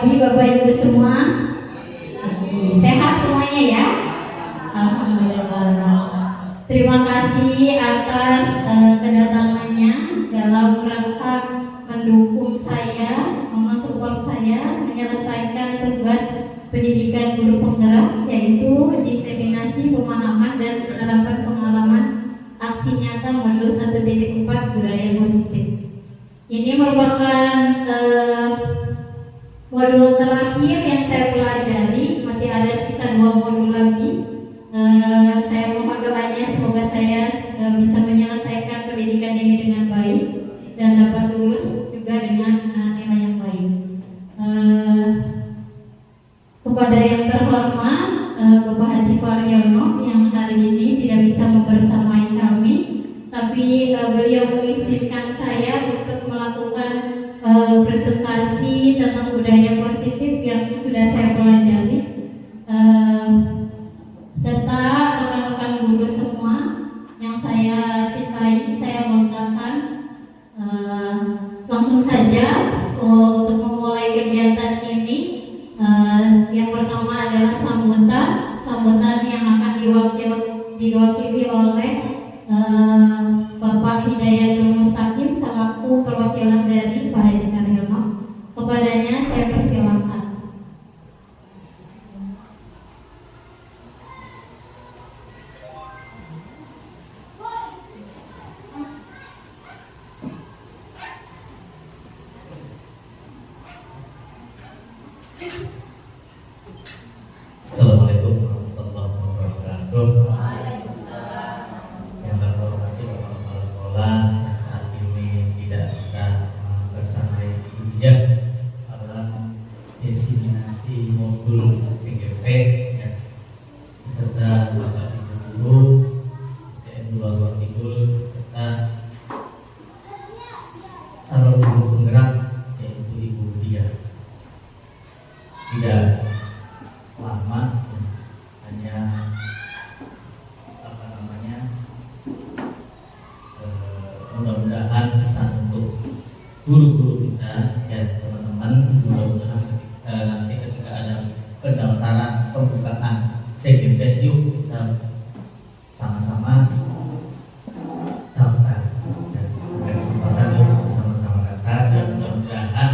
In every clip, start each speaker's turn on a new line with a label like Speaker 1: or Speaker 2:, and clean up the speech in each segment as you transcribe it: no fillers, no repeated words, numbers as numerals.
Speaker 1: pagi Bapak Ibu semua. Sehat semuanya ya. Alhamdulillah. Terima kasih atas kedatangannya dalam rangka mendukung saya, mensupport saya menyelesaikan tugas pendidikan guru penggerak, yaitu diseminasi pemahaman dan penerapan pengalaman aksi nyata modul 1.4 budaya positif. Ini merupakan modul terakhir yang saya pelajari, masih ada sisa 2 modul lagi. Saya mohon doanya semoga saya bisa menyelesaikan pendidikan ini dengan baik dan dapat lulus juga dengan nilai yang baik. Kepada yang terhormat Bapak Haji Waryono yang hari ini tidak bisa membersamai kami, tapi beliau mengizinkan saya untuk melakukan presentasi tentang budaya positif yang sudah saya pelajari, serta rekan-rekan guru semua yang saya cintai, saya banggakan. Langsung saja untuk memulai kegiatan ini, yang pertama adalah sambutan yang akan diwakili oleh Bapak Hidayatul Mustaqim selaku perwakilan dari Pak Haji Karyono. Kepadanya saya persilakan.
Speaker 2: Assalamualaikum warahmatullahi wabarakatuh. Yang saya hormati Bapak Kepala Sekolah, saat ini tidak bisa bersamai ya dalam diseminasi modul CGP ya, serta Bapak Ibu Guru TN 2 Kidul serta calon guru penggerak yaitu Ibu Dia. Tidak lama, hanya mudah-mudahan pesan untuk guru-guru kita ya teman-teman, mudah-mudahan nanti ketika ada pendaftaran pembukaan CGP, yuk kita sama-sama daftar dan kesempatan yuk sama-sama daftar, dan mudah-mudahan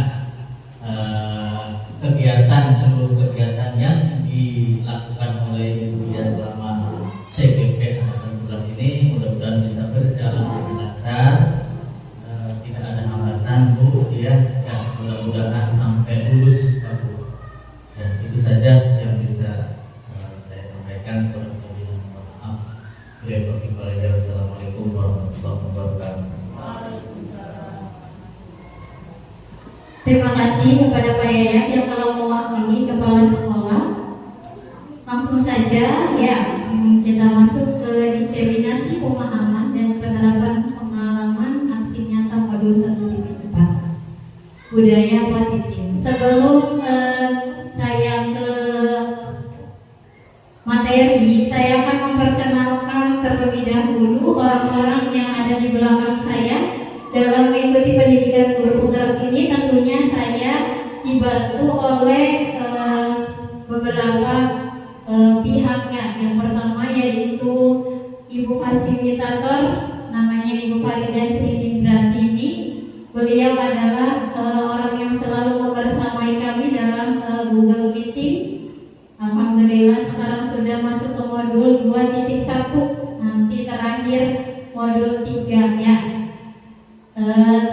Speaker 2: seluruh kegiatan yang dilakukan oleh Ibu Dia selama CGP angkatan 11 ini mudah-mudahan bisa berjalan dengan lancar, tidak ada hambatan Bu ya, mudah-mudahan sampai lulus Pak Bu. Ya, itu saja yang bisa saya sampaikan. Kurang lebih mohon maaf. Wassalamualaikum warahmatullahi wabarakatuh.
Speaker 1: Terima kasih kepada Pak Yayat yang telah mewakili Kepala Sekolah. Langsung saja ya, kita masuk ke diseminasi pemahaman dan penerapan pengalaman aksi nyata modul 1.4 budaya positif. Sebelum saya ke materi, saya akan memperkenalkan terlebih dahulu orang-orang yang ada di belakang saya dalam mengikuti pendidikan guru penggerak ini. Tentunya saya dibantu oleh beberapa pihaknya. Yang pertama yaitu Ibu Fasilitator, namanya Ibu Faridah Sri Bratini. Beliau adalah orang yang selalu membersamai kami dalam Google Meeting. Alhamdulillah sekarang sudah masuk ke modul 2.1, nanti terakhir modul 3 ya.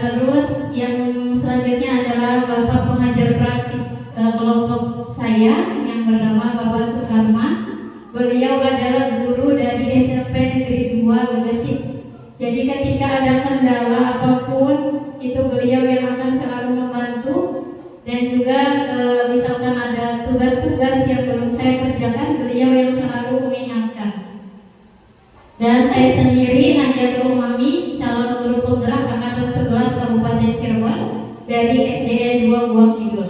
Speaker 1: Terus yang selanjutnya adalah Bapak pengajar praktik kelompok saya yang bernama Bapak Sukarma. Beliau adalah guru dari SMP Negeri 2 Gegesik. Jadi ketika ada kendala apapun, itu beliau yang akan selalu membantu, dan juga misalkan ada tugas-tugas yang belum saya kerjakan, beliau yang selalu mengingatkan. Dan saya sendiri Najatul Umami, calon guru penggerak angkatan 11 Kabupaten Cirebon dari SDN 2 Gua Kidul.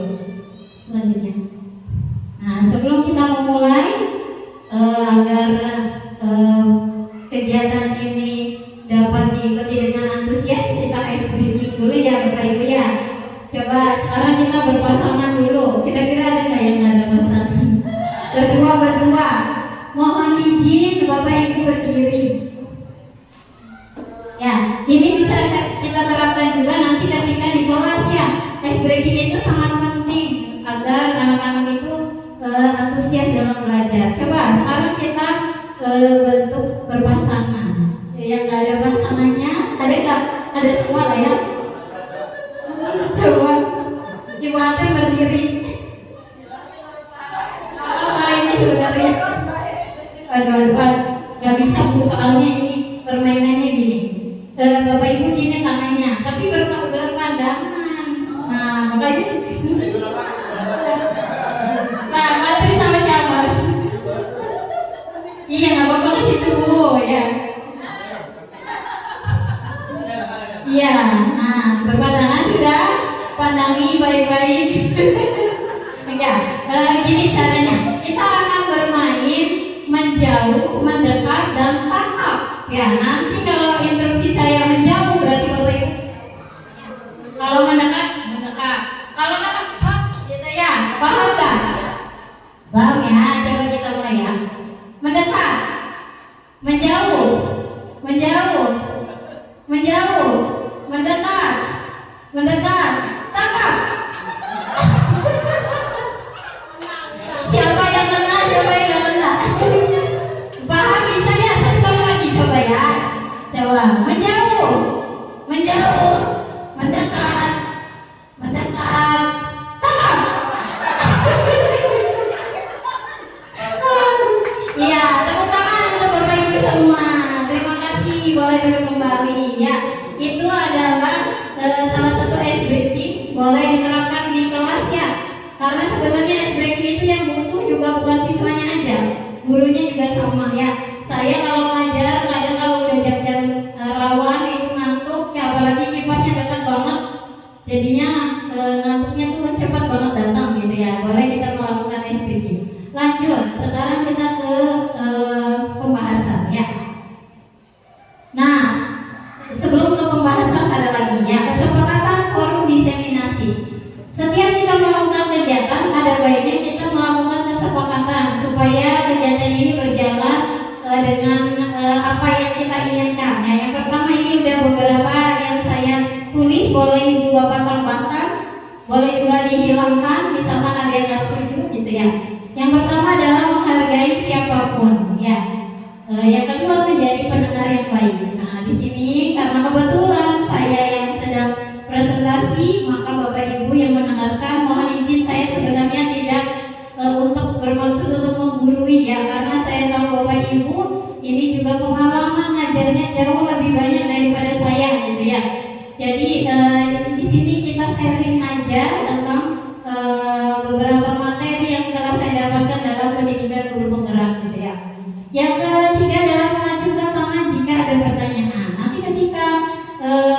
Speaker 1: Selanjutnya. Nah, sebelum kita memulai, agar kegiatan ini dapat diikuti dengan antusias, kita ice breathing dulu ya Bapak Ibu ya. Coba sekarang kita berpasangan dulu. Kira-kira ada nggak yang nggak ada pasangan? Berdua. Mohon izin Bapak Ibu berdiri. Ya, ini bisa kita terapkan juga nanti ketika di kelas ya. Ice breaking itu sangat penting agar anak-anak itu antusias dalam belajar. Coba sekarang kita bentuk berpasangan. Yang nggak ada pasangannya, ada nggak? Ada semua lah ya. Coba Ibu Ate berdiri. Oh, ini sebenarnya aduh, nggak bisa Bu, soalnya ini permainannya gini. Bapak Ibu gini tangannya, tapi berpandangan. Nah, makanya nah, materi sama siapa? Iya, nggak apa-apa lah itu Bu, ya. Iya, nah berpandangan sudah, pandangi baik-baik. Enggak, gini caranya. Kita akan bermain menjauh, mendekat, dan tangkap. Ya, nanti kalau instruksi saya menjauh berarti Bapak Ibu. Kalau mendekat, kalau tangkap, gitu ya. Paham nggak? Paham ya? Coba kita mulai ya. Mendekat, menjauh, mendekat, tangkap. Siapa yang kena, siapa yang nggak kena? Paham bisa ya? Satu kali lagi coba ya. Coba menjauh, mendekat, tangkap. Iya, tepuk tangan untuk Bapak Ibu semua. Terima kasih, boleh duduk kembali ya. Itu adalah salah satu ice breaking, boleh diterapkan di kelas ya. Karena sebenarnya ice breaking itu yang butuh juga bukan siswanya aja, gurunya juga sama ya. Saya kalau ngajar kadang kalau udah jam-jam rawan itu ngantuk ya, apalagi kipasnya dekat banget, jadinya ngantuknya tuh cepat banget datang gitu ya. Boleh kita melakukan ice breaking. Lanjut, sekarang kita ke pembahasan ya. Nah, sebelum ke pembahasan ada lagi ya, kesepakatan forum diseminasi. Setiap kita melakukan kegiatan, ada baiknya kita melakukan kesepakatan supaya kegiatan ini berjalan dengan apa yang kita inginkan. Ya, yang pertama ini udah beberapa yang saya tulis, boleh Ibu Bapak tambahkan, boleh juga dihilangkan, misalkan ada yang nggak setuju gitu ya. Yang pertama adalah menghargai siapapun, ya. Yang kedua menjadi pendengar yang baik. Nah, di sini karena kebetulan saya yang sedang presentasi, maka Bapak Ibu yang mendengarkan, mohon izin saya sebenarnya tidak untuk bermaksud untuk menggurui ya, karena saya tahu Bapak Ibu ini juga pengalaman ngajarnya jauh lebih banyak daripada saya gitu ya. Jadi di sini kita sharing aja tentang beberapa materi yang telah saya dapatkan dalam pendidikan guru penggerak gitu ya. Yang ketiga adalah mengacungkan tangan jika ada pertanyaan. Nanti ketika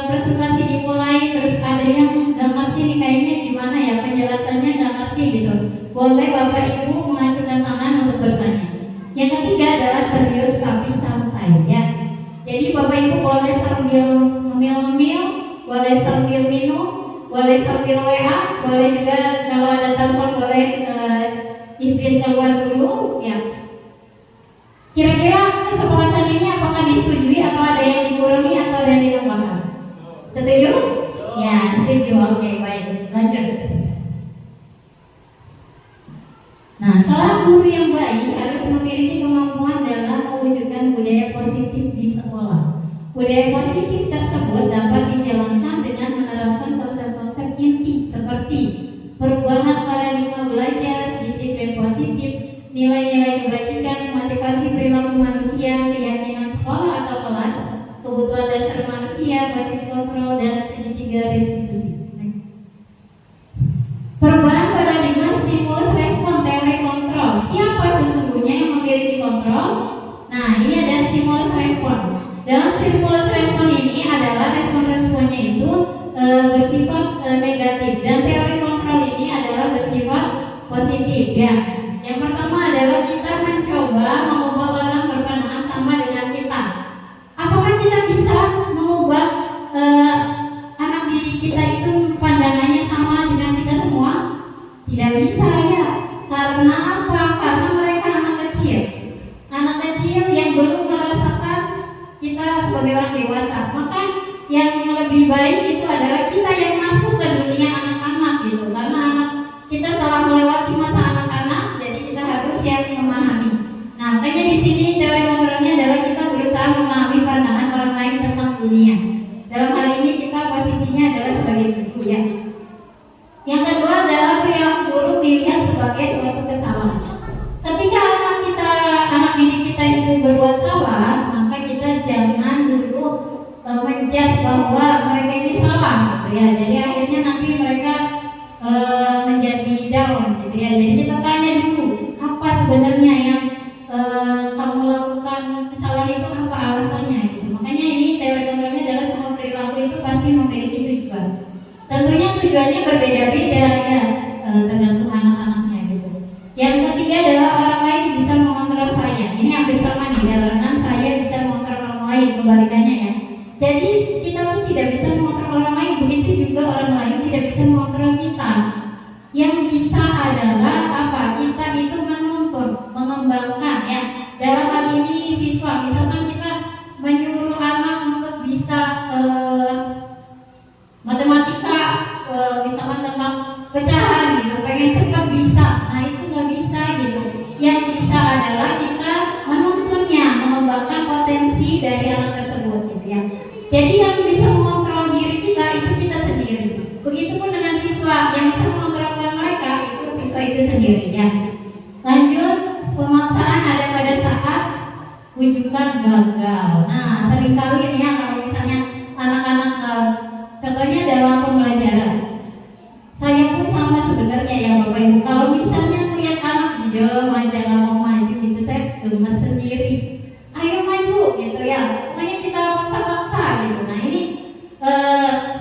Speaker 1: presentasi dimulai terus ada yang nggak ngerti nih, kayaknya gimana ya penjelasannya nggak ngerti gitu, boleh Bapak Ibu mengacungkan tangan untuk bertanya. Yang ketiga adalah serius tapi santai ya. Jadi Bapak Ibu boleh sambil ngemil-ngemil, boleh sambil minum, boleh sambil WA, boleh juga kalau ada telepon boleh izin keluar dulu ya. Kira-kira kesepakatan ini apakah disetujui atau ada yang dikurangi atau ada yang ditambahkan? Setuju? Ya, setuju. Oke, baik. Lanjut. Nah, seorang guru yang baik harus memiliki kemampuan dalam mewujudkan budaya positif di sekolah. Budaya positif tersebut dapat dijalankan dengan menerapkan konsep-konsep inti seperti perubahan paradigma belajar, disiplin positif, nilai-nilai kebajikan, motivasi perilaku manusia, keyakinan sekolah atau kelas, kebutuhan dasar manusia, basis kontrol, dan segitiga restitusi. Perubahan paradigma, stimulus, respon, teori kontrol. Siapa sesungguhnya yang memiliki kontrol? Nah, ini ada stimulus respon. Dalam stimulus respon ini adalah respon-responnya itu bersifat negatif, dan teori kontrol ini adalah bersifat positif ya. Yang pertama adalah kita mencoba mengubah orang berpandangan sama dengan kita. Apakah kita bisa mengubah anak didik kita itu pandangannya sama adalah kita yang masuk ke dunia anak-anak gitu, karena anak kita telah melewati masa anak-anak, jadi kita harus yang memahami. Nah, makanya di sini teori ngobrolnya adalah kita berusaha memahami pandangan orang lain tentang dunia. Dalam hal ini kita posisinya adalah sebagai guru ya. Yang kedua adalah perilaku guru dilihat sebagai suatu kesalahan. Ketika anak didik kita itu berbuat salah, maka kita jangan dulu menjudge bahwa mereka ini salah gitu ya. Jadi akhirnya nanti mereka menjadi down gitu ya. Jadi kita tanya dulu apa sebenarnya yang kamu lakukan kesalahan itu, apa alasannya gitu. Makanya ini teori-teorinya adalah semua perilaku itu pasti memiliki tujuan. Tentunya tujuannya berbeda-beda ya, tergantung anak-anaknya gitu. Yang ketiga adalah orang lain bisa mengontrol saya. Ini hampir sama nih, karena saya bisa mengontrol orang lain, kebalikannya ya. Jadi kita pun tidak bisa mengontrol orang lain, begitu juga orang lain tidak bisa mengontrol kita. Yang bisa adalah apa? Kita itu menuntun, mengembangkan ya. Dalam hal ini siswa, misalkan kita menyuruh anak untuk bisa matematika, misalkan tentang pecahan gitu, pengen cepat bisa, nah itu nggak bisa gitu. Yang bisa adalah kita menuntunnya, mengembangkan potensi dari anak tersebut gitu ya. Jadi yang bisa mengontrol diri kita itu kita sendiri. Begitupun dengan siswa, yang bisa mengontrolkan mereka itu siswa itu sendiri ya. Lanjut, pemaksaan ada pada saat rujukan gagal. Nah, seringkali ini ya kalau misalnya anak-anak, contohnya dalam pembelajaran. Saya pun sama sebenarnya ya Bapak Ibu. Kalau misalnya melihat anak dia aja nggak mau maju gitu, saya gemes sendiri. Ayo maju gitu ya. Pokoknya kita paksa-paksa gitu. Nah ini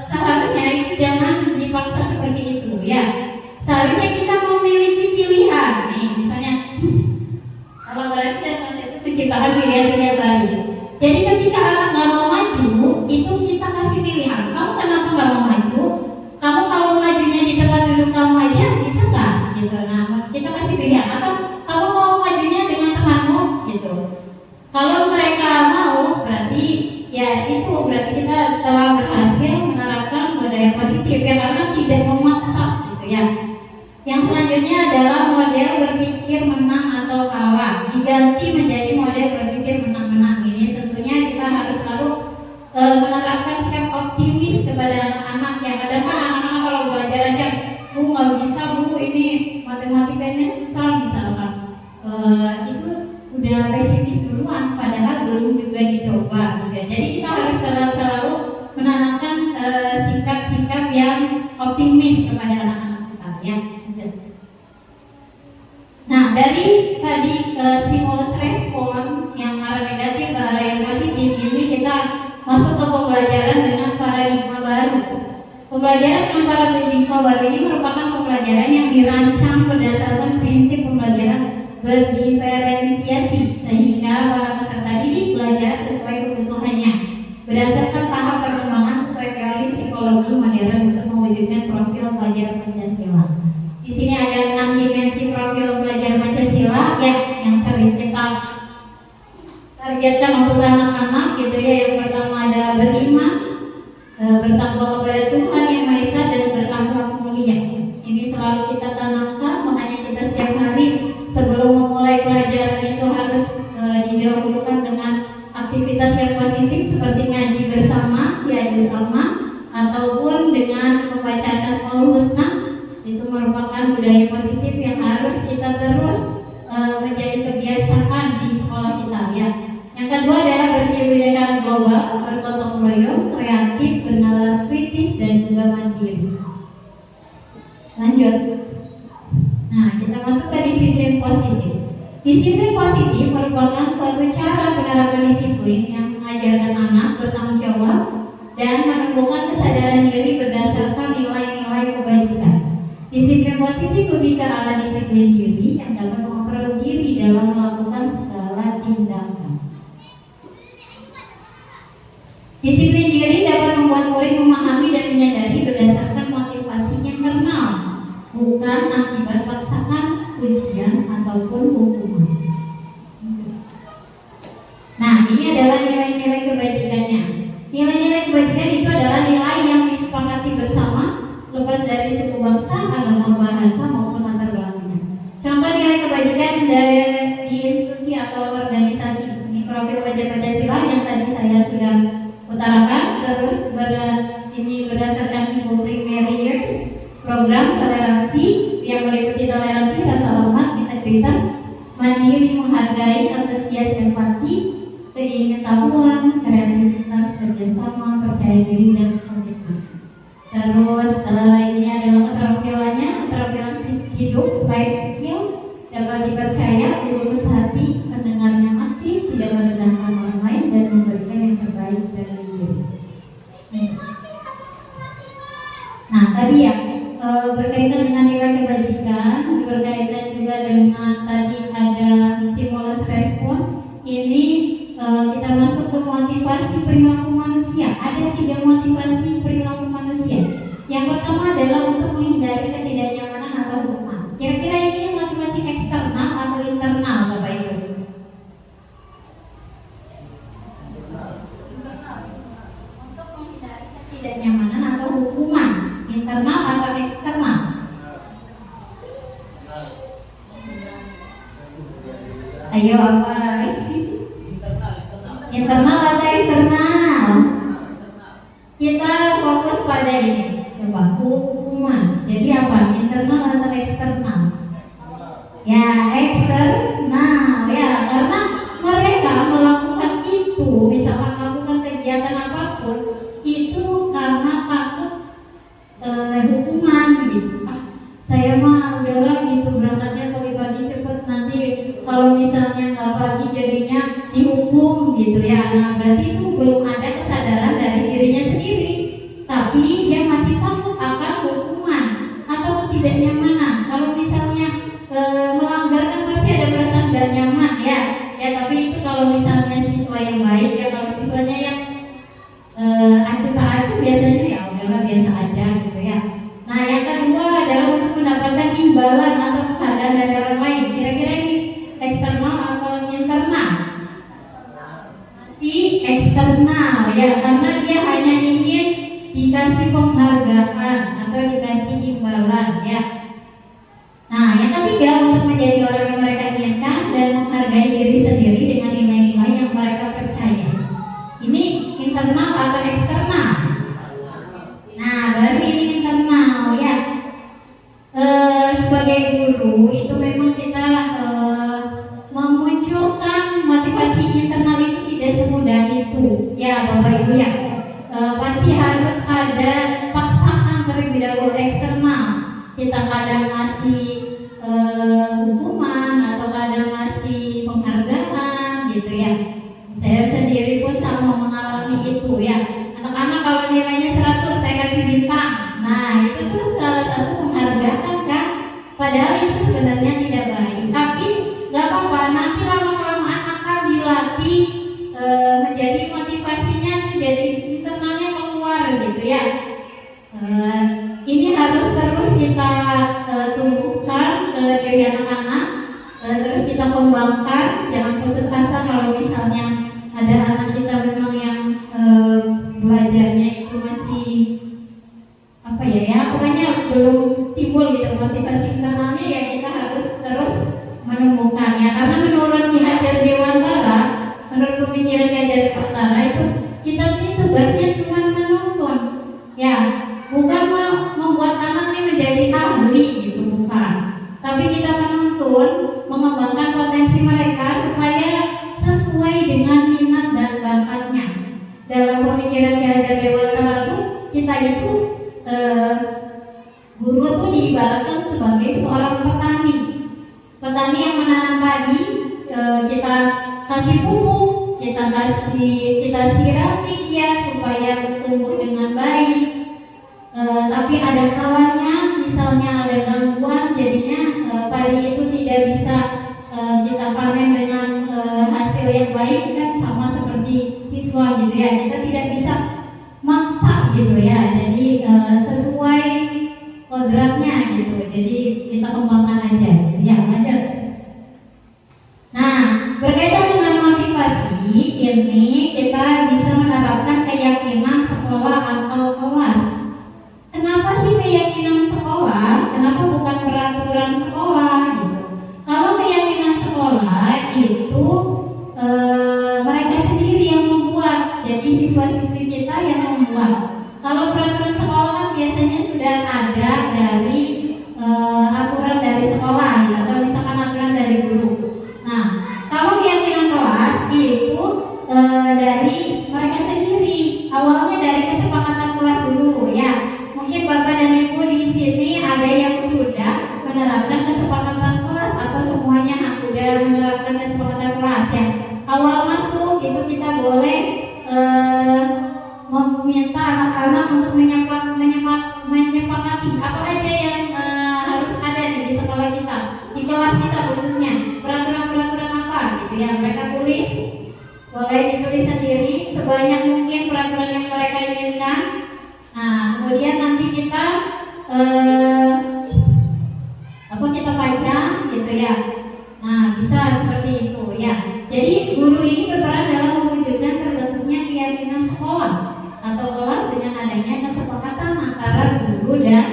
Speaker 1: seharusnya itu jangan dipaksa seperti itu ya. Seharusnya kita memiliki pilihan. Nih misalnya kolaborasi dan konsep itu penciptaan pilihan-pilihan baru. Jadi ketika anak nggak mau maju, itu kita kasih pilihan. Kamu kenapa nggak mau maju? Kamu kalau majunya di tempat duduk kamu aja bisa nggak? Gitu. Nah kita kasih pilihan. Atau kamu mau majunya dengan temanmu? Gitu. Kalau mereka mau, berarti ya itu berarti kita telah berhasil menerapkan budaya positif ya, karena tidak memaksa gitu ya. Yang selanjutnya adalah model berpikir menang atau kalah, diganti menjadi model berpikir menang-menang. Ini tentunya kita harus selalu menerapkan sikap optimis kepada anak-anak yang kadang-kadang anak-anak kalau belajar aja, bu nggak bisa bu, ini matematikanya susah misalkan, itu udah pesimis duluan, padahal belum juga dicoba gitu. Jadi kita harus selalu menanamkan sikap-sikap yang optimis kepada anak-anak kita ya. Nah dari tadi stimulus respon yang arah negatif ke arah yang positif, ini kita masuk ke pembelajaran dengan paradigma baru. Pembelajaran dengan paradigma baru ini merupakan pembelajaran yang dirancang berdasarkan prinsip pembelajaran berdiferensiasi, sehingga para peserta didik belajar sesuai kebutuhannya berdasarkan tahap perkembangan sesuai teori psikologi modern untuk mewujudkan profil pelajar Pancasila. Di sini ada 6 dimensi profil pelajar Pancasila ya, yang sering kita targetkan untuk anak-anak gitu ya. Yang pertama adalah beriman, bertakwa kepada Tuhan Yang Maha Esa, dan berakhlak mulia. Ini selalu kita tanamkan, makanya kita setiap hari sebelum memulai pelajaran itu harus didahulukan dengan aktivitas yang positif seperti ngaji bersama ya bersama, ataupun dengan membaca Asmaul Husna. Itu merupakan budaya positif yang harus kita terus menjadi kebiasaan di sekolah kita ya. Yang kedua adalah berkebinekaan global, bergotong royong, kreatif, bernalar kritis, dan juga mandiri. Lanjut. Nah, kita masuk ke disiplin positif. Disiplin positif merupakan suatu cara penerapan disiplin yang mengajarkan anak bertanggung jawab dan menumbuhkan kesadaran diri berdasarkan nilai-nilai kebajikan. Disiplin positif lebih ke arah disiplin diri yang dapat mengontrol diri dalam melakukan segala tindakan. Disiplin diri dapat membuat murid memahami dan menyadari berdasarkan motivasinya karena bukan akibat paksaan, ujian, ataupun hukuman. Nah, ini adalah nilai-nilai kebajikannya. Nilai-nilai kebajikan itu adalah nilai yang disepakati school primary years program toleransi yang meliputi toleransi, rasa hormat, integritas, mandiri, menghargai, antusias, empati, keingin-tahuan, kreativitas, kerjasama, percaya diri, dan komitmen. Terus ini adalah keterampilannya, keterampilan hidup, life skill, dapat dipercaya, lurus hati, pendengarnya aktif, tidak merendahkan orang lain, dan memberikan yang terbaik dari diri. Nah tadi ya, berkaitan dengan nilai kebajikan, berkaitan juga dengan tadi ada stimulus respon. Ini kita masuk ke motivasi perilaku manusia. Ada 3 motivasi perilaku manusia. Yang pertama adalah untuk menghindari ketidaknyamanan atau hukuman. Kira-kira ini motivasi eksternal atau internal, Bapak Ibu? Untuk menghindari ketidaknyamanan atau hukuman, internal atau eksternal? Ayo apa? Internal atau eksternal? Kita fokus pada ini. Coba hukuman. Jadi apa? Internal atau eksternal? Ya eksternal ya, karena mereka melakukan itu, misalkan melakukan kegiatan apapun itu karena takut hukuman gitu. Saya mah udahlah gitu, berangkatnya pagi-pagi cepet, nanti kalau misalnya nggak pagi jadinya dihukum gitu ya. Nah berarti itu belum ada kesadaran dari dirinya sendiri, tapi dia masih takut akan hukuman atau ketidaknyamanan. Kalau misalnya melanggar kan pasti ada perasaan gak nyaman ya. Tapi itu kalau misalnya siswa yang baik ya, kalau siswanya yang acuh tak acuh biasanya ya udahlah biasa aja gitu ya. Nah yang kedua adalah untuk mendapatkan imbalan atau penghargaan dari orang lain. Kira-kira ini eksternal atau internal? Masih eksternal ya, karena dia hanya ingin dikasih penghargaan atau dikasih imbalan ya. Nah yang ketiga, untuk menjadi orang yang mereka inginkan dan menghargai diri sendiri dengan nilai-nilai yang mereka percaya. Ini internal atau eksternal? Nah baru ini internal ya. Sebagai guru itu memang kita memunculkan motivasi internal itu tidak semudah itu ya Bapak Ibu ya. Pasti harus ada paksaan terlebih dahulu eksternal. Kita kadang ngasih hukuman atau kadang ngasih penghargaan gitu ya. Saya sendiri pun sama mengalami itu ya. Anak-anak kalau nilainya 100 saya kasih bintang. Nah itu tuh salah satu penghargaan kan. Padahal itu sebenarnya tidak baik. Tapi gak apa-apa, nanti lama-kelamaan akan dilatih menjadi motivasinya, menjadi internalnya keluar gitu ya. Ini harus terus kita tumbuhkan dari anak-anak, terus kita kembangkan. Jangan putus asa kalau misalnya ada anak kita memang yang belajarnya itu masih apa ya pokoknya belum timbul gitu motivasi internalnya ya. Kita harus terus menumbuhkannya, karena menurut Ki Hajar Dewantara, menurut pemikiran Ki Hajar Dewantara itu kita ini tugasnya cuma menonton ya, bukan membuat anak ini menjadi ahli gitu, bukan. Tapi kita menuntun, mengembangkan potensi mereka supaya sesuai dengan minat dan bakatnya. Dalam pemikiran Ki Hajar Dewantara itu, kita itu guru itu diibaratkan sebagai seorang petani. Petani yang menanam padi, kita kasih pupuk, kita sirami dia supaya tumbuh dengan baik. Tapi ada kalanya, misalnya ada gangguan, jadinya padi itu tidak bisa kita panen dengan hasil yang baik kan, sama seperti siswa gitu ya. Kita tidak bisa maksa gitu ya. Jadi sesuai kodratnya gitu. Jadi kita kembangkan aja. Ya, lanjut. Nah, berkaitan dengan motivasi ini kita bisa menerapkan keyakinan sekolah atau kelas. Kenapa sih keyakinan sekolah? Kenapa bukan peraturan sekolah gitu? Kalau keyakinan sekolah itu mereka sendiri yang membuat. Jadi siswa-siswi kita yang membuat. Kalau peraturan sekolah kan biasa nanti kita eh, kita pajang gitu ya. Nah, bisa seperti itu ya. Jadi guru ini berperan dalam mewujudkan terbentuknya keyakinan sekolah atau kelas dengan adanya kesepakatan antara guru dan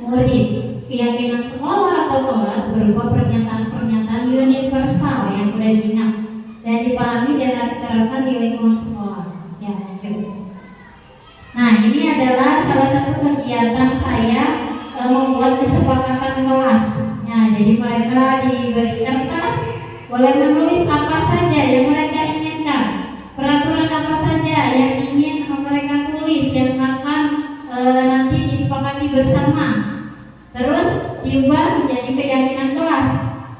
Speaker 1: murid. Keyakinan sekolah atau kelas berupa pernyataan-pernyataan universal yang mudah diingat dan dipahami dan diterapkan di lingkungan sekolah. Ya, gitu. Nah, ini adalah salah satu kegiatan saya membuat kesepakatan kelas. Nah, jadi mereka diberi kertas, boleh menulis apa saja yang mereka inginkan, peraturan apa saja yang ingin mereka tulis yang akan nanti disepakati bersama. Terus diubah menjadi keyakinan kelas.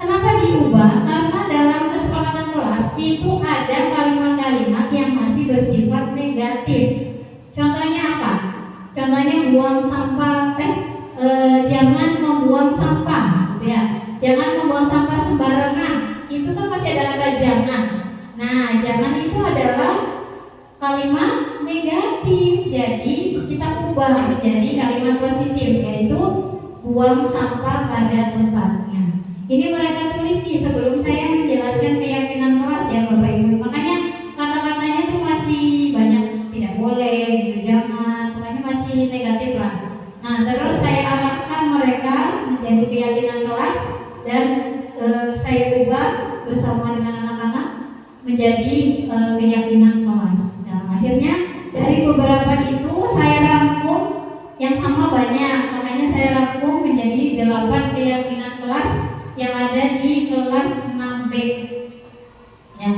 Speaker 1: Kenapa diubah? Karena dalam kesepakatan kelas itu ada kalimat-kalimat yang masih bersifat negatif. Contohnya apa? Contohnya buang sampah, jangan membuang sampah, gitu ya. Jangan membuang sampah sembarangan. Itu kan masih ada kata jangan. Nah, jangan itu adalah kalimat negatif. Jadi kita ubah menjadi kalimat positif, yaitu buang sampah pada tempatnya. Ini mereka tulis nih sebelum saya menjelaskan keyakinan kelas ya Bapak Ibu. Makanya kata-katanya tuh masih banyak tidak boleh, gitu, jangan, makanya masih negatif lah. Nah, terus saya arahkan mereka menjadi keyakinan kelas dan saya ubah bersama dengan anak-anak menjadi keyakinan kelas. Nah, akhirnya dari beberapa itu saya rangkum yang sama banyak, makanya saya rangkum menjadi 8 keyakinan kelas yang ada di kelas 6B. Ya.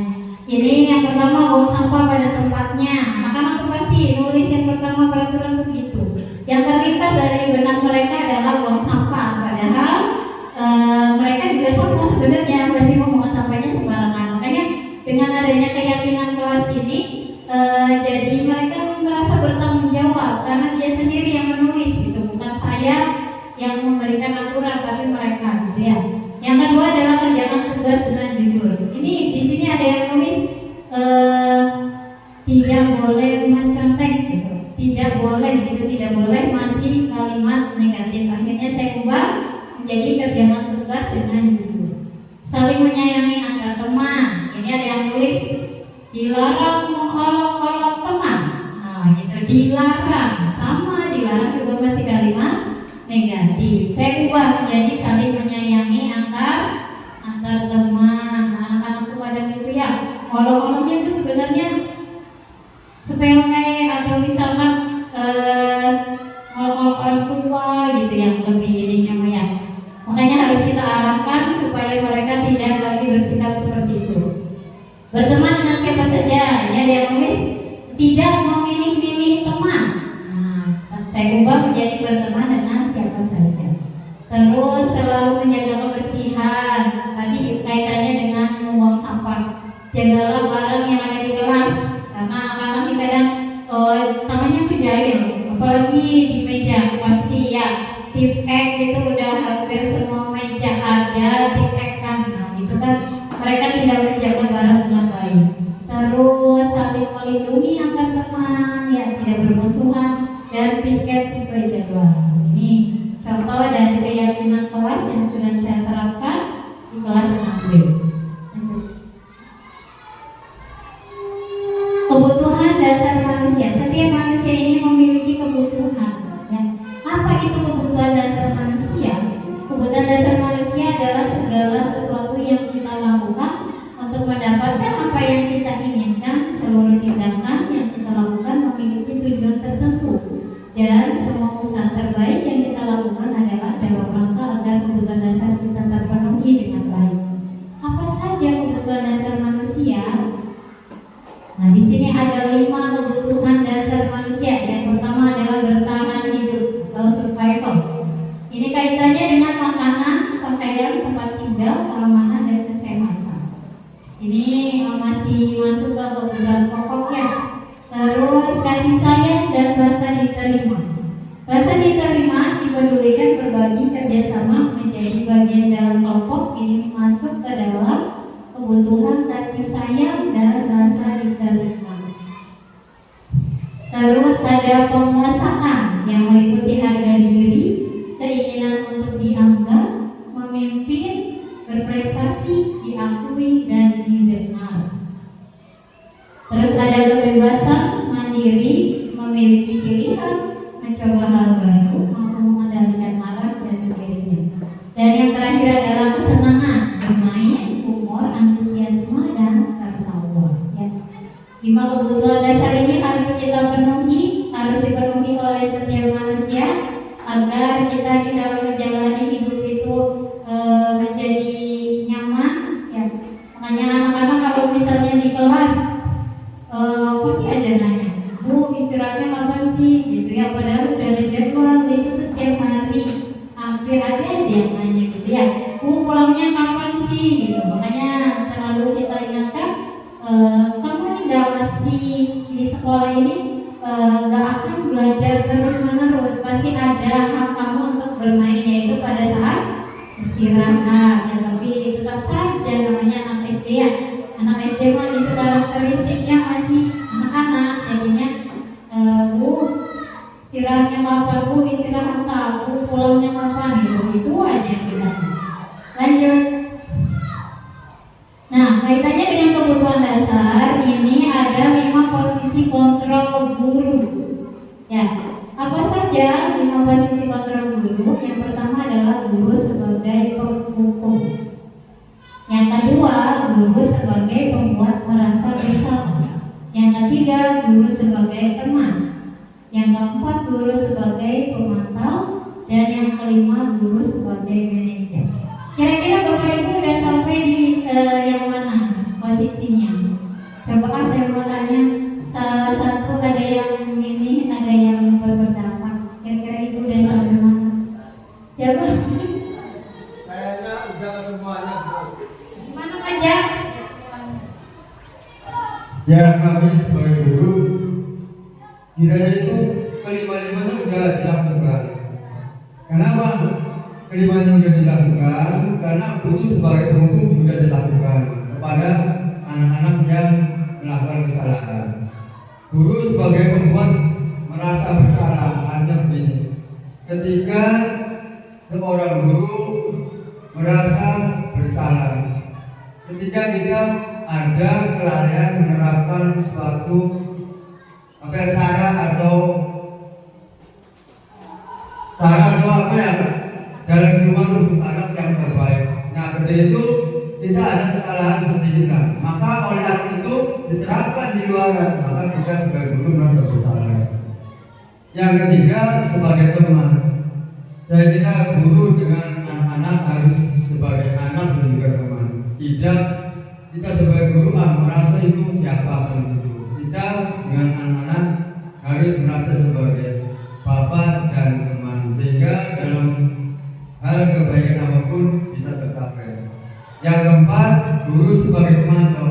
Speaker 1: Ini yang pertama, buang sampah pada tempatnya. Anak-anak pasti nulis yang pertama peraturan begitu. Yang terlintas dari benak mereka adalah buang sampah, padahal mereka juga sama sebenarnya masih membuang sampahnya sembarangan. Makanya dengan adanya keyakinan kelas ini jadi mereka merasa bertanggung jawab karena dia sendiri yang menulis gitu, bukan saya yang memberikan aturan tapi mereka gitu ya. Yang kedua adalah kerjakan tugas dengan jujur. Ini di sini ada yang nulis tidak boleh mencontek gitu. Tidak boleh gitu, tidak boleh masih kalimat negatif. Akhirnya saya ubah menjadi kerjakan tugas dengan jujur. Saling menyayangi antar teman. Ini ada yang nulis dilarang mengolok-olok teman. Nah, gitu, dilarang. Sama, dilarang juga masih kalimat negatif. Saya ubah menjadi saling menyayangi antar teman. Anak-anak tuh pada gitu ya. Olok-oloknya itu sebenarnya sepele atau misalkan olok-olok orang tua gitu yang lebih ininya ya. Makanya harus kita arahkan supaya mereka tidak lagi bersikap seperti itu. Berteman dengan siapa saja. Ini ada yang nulis tidak memilih-milih teman. Nah, saya ubah menjadi berteman dengan siapa saja. Terus selalu menjaga kebersihan. Tadi kaitannya dengan membuang sampah. Jagalah barang yang ada di kelas. Karena anak-anak ini kadang tangannya tuh jahil. Apalagi di meja pasti ya. Tip-ek itu udah hampir semua meja ada tip-ekan. Nah, itu kan mereka tidak menjaga barang dengan baik. Terus saling melindungi antar teman, ya tidak bermusuhan dan piket sesuai jadwal. Ini contoh dari keyakinan kelas yang sudah saya terapkan di kelas 6B. Kebutuhan dasar manusia. Setiap manusia ini memiliki kebutuhan. Ya. Apa itu kebutuhan dasar manusia? Kebutuhan dasar manusia adalah segala sesuatu yang kita lakukan untuk mendapatkan apa yang kita inginkan. Seluruh tindakan yang kita lakukan memiliki tujuan tertentu, dan semua usaha terbaik yang kita lakukan adalah dalam rangka agar kebutuhan dasar kita terpenuhi dengan baik. Apa saja kebutuhan dasar manusia? Nah, di sini ada 5 kebutuhan dasar manusia. Yang pertama adalah bertahan hidup atau survival. Ini kaitannya dengan makanan, pakaian, tempat tinggal, keamanan, dan kesehatan. Ini masih masuk ke kebutuhan pokoknya. Terus kasih sayang dan rasa diterima. Rasa diterima dipedulikan, berbagi, kerjasama, menjadi bagian dalam kelompok. Ini masuk ke dalam kebutuhan kasih sayang dan rasa diterima. Terus ada penguasaan yang meliputi harga agar kita di dalam menjalani hidup itu menjadi nyaman ya. Makanya anak-anak kalau misalnya di kelas pasti aja nanya, Bu istirahatnya kapan sih gitu ya, padahal udah ada jadwal itu tuh setiap hari hampir ada aja yang nanya gitu ya, Bu pulangnya kapan sih gitu. Makanya selalu kita ingatkan, kamu nih gak mesti di sekolah ini gak akan belajar terus menerus, pasti ada hak kamu untuk bermain yaitu pada saat istirahat ya. Tapi tetap saja namanya anak SD ya, anak SD mah itu karakteristiknya masih anak-anak, jadinya Bu istirahatnya kapan, Bu istirahat tak, Bu pulangnya kapan gitu, itu aja yang kita lanjut. Nah, kaitannya dengan kebutuhan dasar ini ada 5 posisi kontrol guru. Ya, apa saja 5 posisi kontrol guru? Yang pertama adalah guru sebagai penghukum. Yang kedua, guru sebagai pembuat merasa bersalah. Yang ketiga, guru sebagai teman. Yang keempat, guru sebagai pemantau. Dan yang kelima, guru sebagai manajer. Kira-kira Bapak Ibu udah sampai di yang mana posisinya? Coba saya mau tanya, salah satu ada yang ini, ada yang berpendapat. Kira-kira Ibu udah sampai mana? Siapa?
Speaker 3: Kayaknya udah ke semuanya, Bro.
Speaker 1: Mana aja?
Speaker 3: Ya, kami sebagai guru kiranya itu kelima-limanya udah dilakukan. Kenapa? Kelimanya sudah dilakukan karena guru sebagai penghukum sudah dilakukan kepada anak-anak yang melakukan kesalahan. Guru sebagai pembuat merasa bersalah, artinya begini. Ketika seorang guru merasa bersalah, ketika kita ada kelalaian menerapkan suatu cara atau apa ya, dalam hubungan untuk anak yang terbaik. Nah, ketika itu tidak ada kesalahan sedikit, maka oleh anak itu diterapkan di luar, maka kita sebagai guru merasa bersalah. Yang ketiga, sebagai teman, saya kira guru dengan anak-anak harus sebagai anak dan juga teman. Tidak kita sebagai guru merasa itu siapapun itu. Kita dengan anak-anak harus merasa sebagai bapak dan teman, sehingga dalam hal kebaikan apapun bisa tercapai. Yang keempat, guru sebagai pemantau.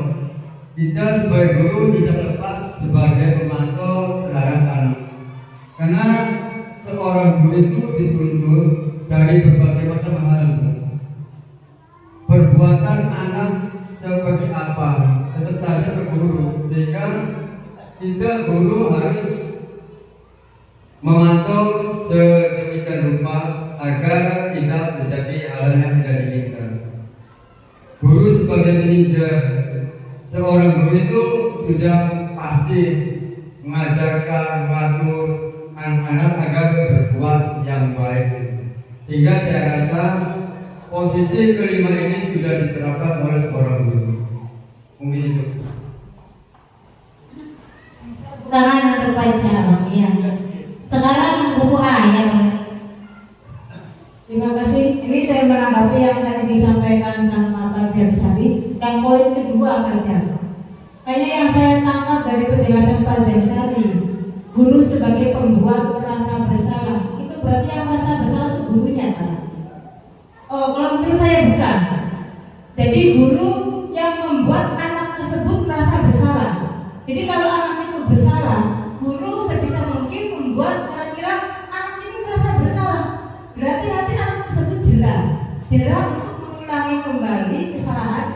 Speaker 3: Kita sebagai guru tidak lepas sebagai pemantau terhadap anak, karena seorang guru itu dituntut dari berbagai macam hal. Perbuatan anak seperti apa tetap saja ke guru, sehingga kita guru harus memantau sedemikian rupa agar tidak terjadi hal yang tidak diinginkan. Guru sebagai manajer, seorang guru itu sudah pasti mengajarkan, mengatur anak-anak agar berbuat yang baik. Hingga saya rasa posisi kelima ini sudah diterapkan oleh seorang guru. Mungkin itu.
Speaker 1: Tangan untuk baca, ya. Sekarang buku A ya.
Speaker 4: Terima kasih. Ini saya menanggapi yang tadi disampaikan sama Pak Jarsari. Yang poin kedua aja. Kayaknya yang saya tangkap dari penjelasan Pak Jarsari, guru sebagai pembuat merasa bersalah. Itu berarti yang merasa bersalah itu gurunya, kan? Oh, kalau menurut saya bukan. Jadi guru yang membuat anak tersebut merasa bersalah. Jadi kalau anak itu bersalah, guru sebisa mungkin membuat kira-kira anak ini merasa bersalah. Berarti nanti anak tersebut jerah untuk mengulangi kembali kesalahan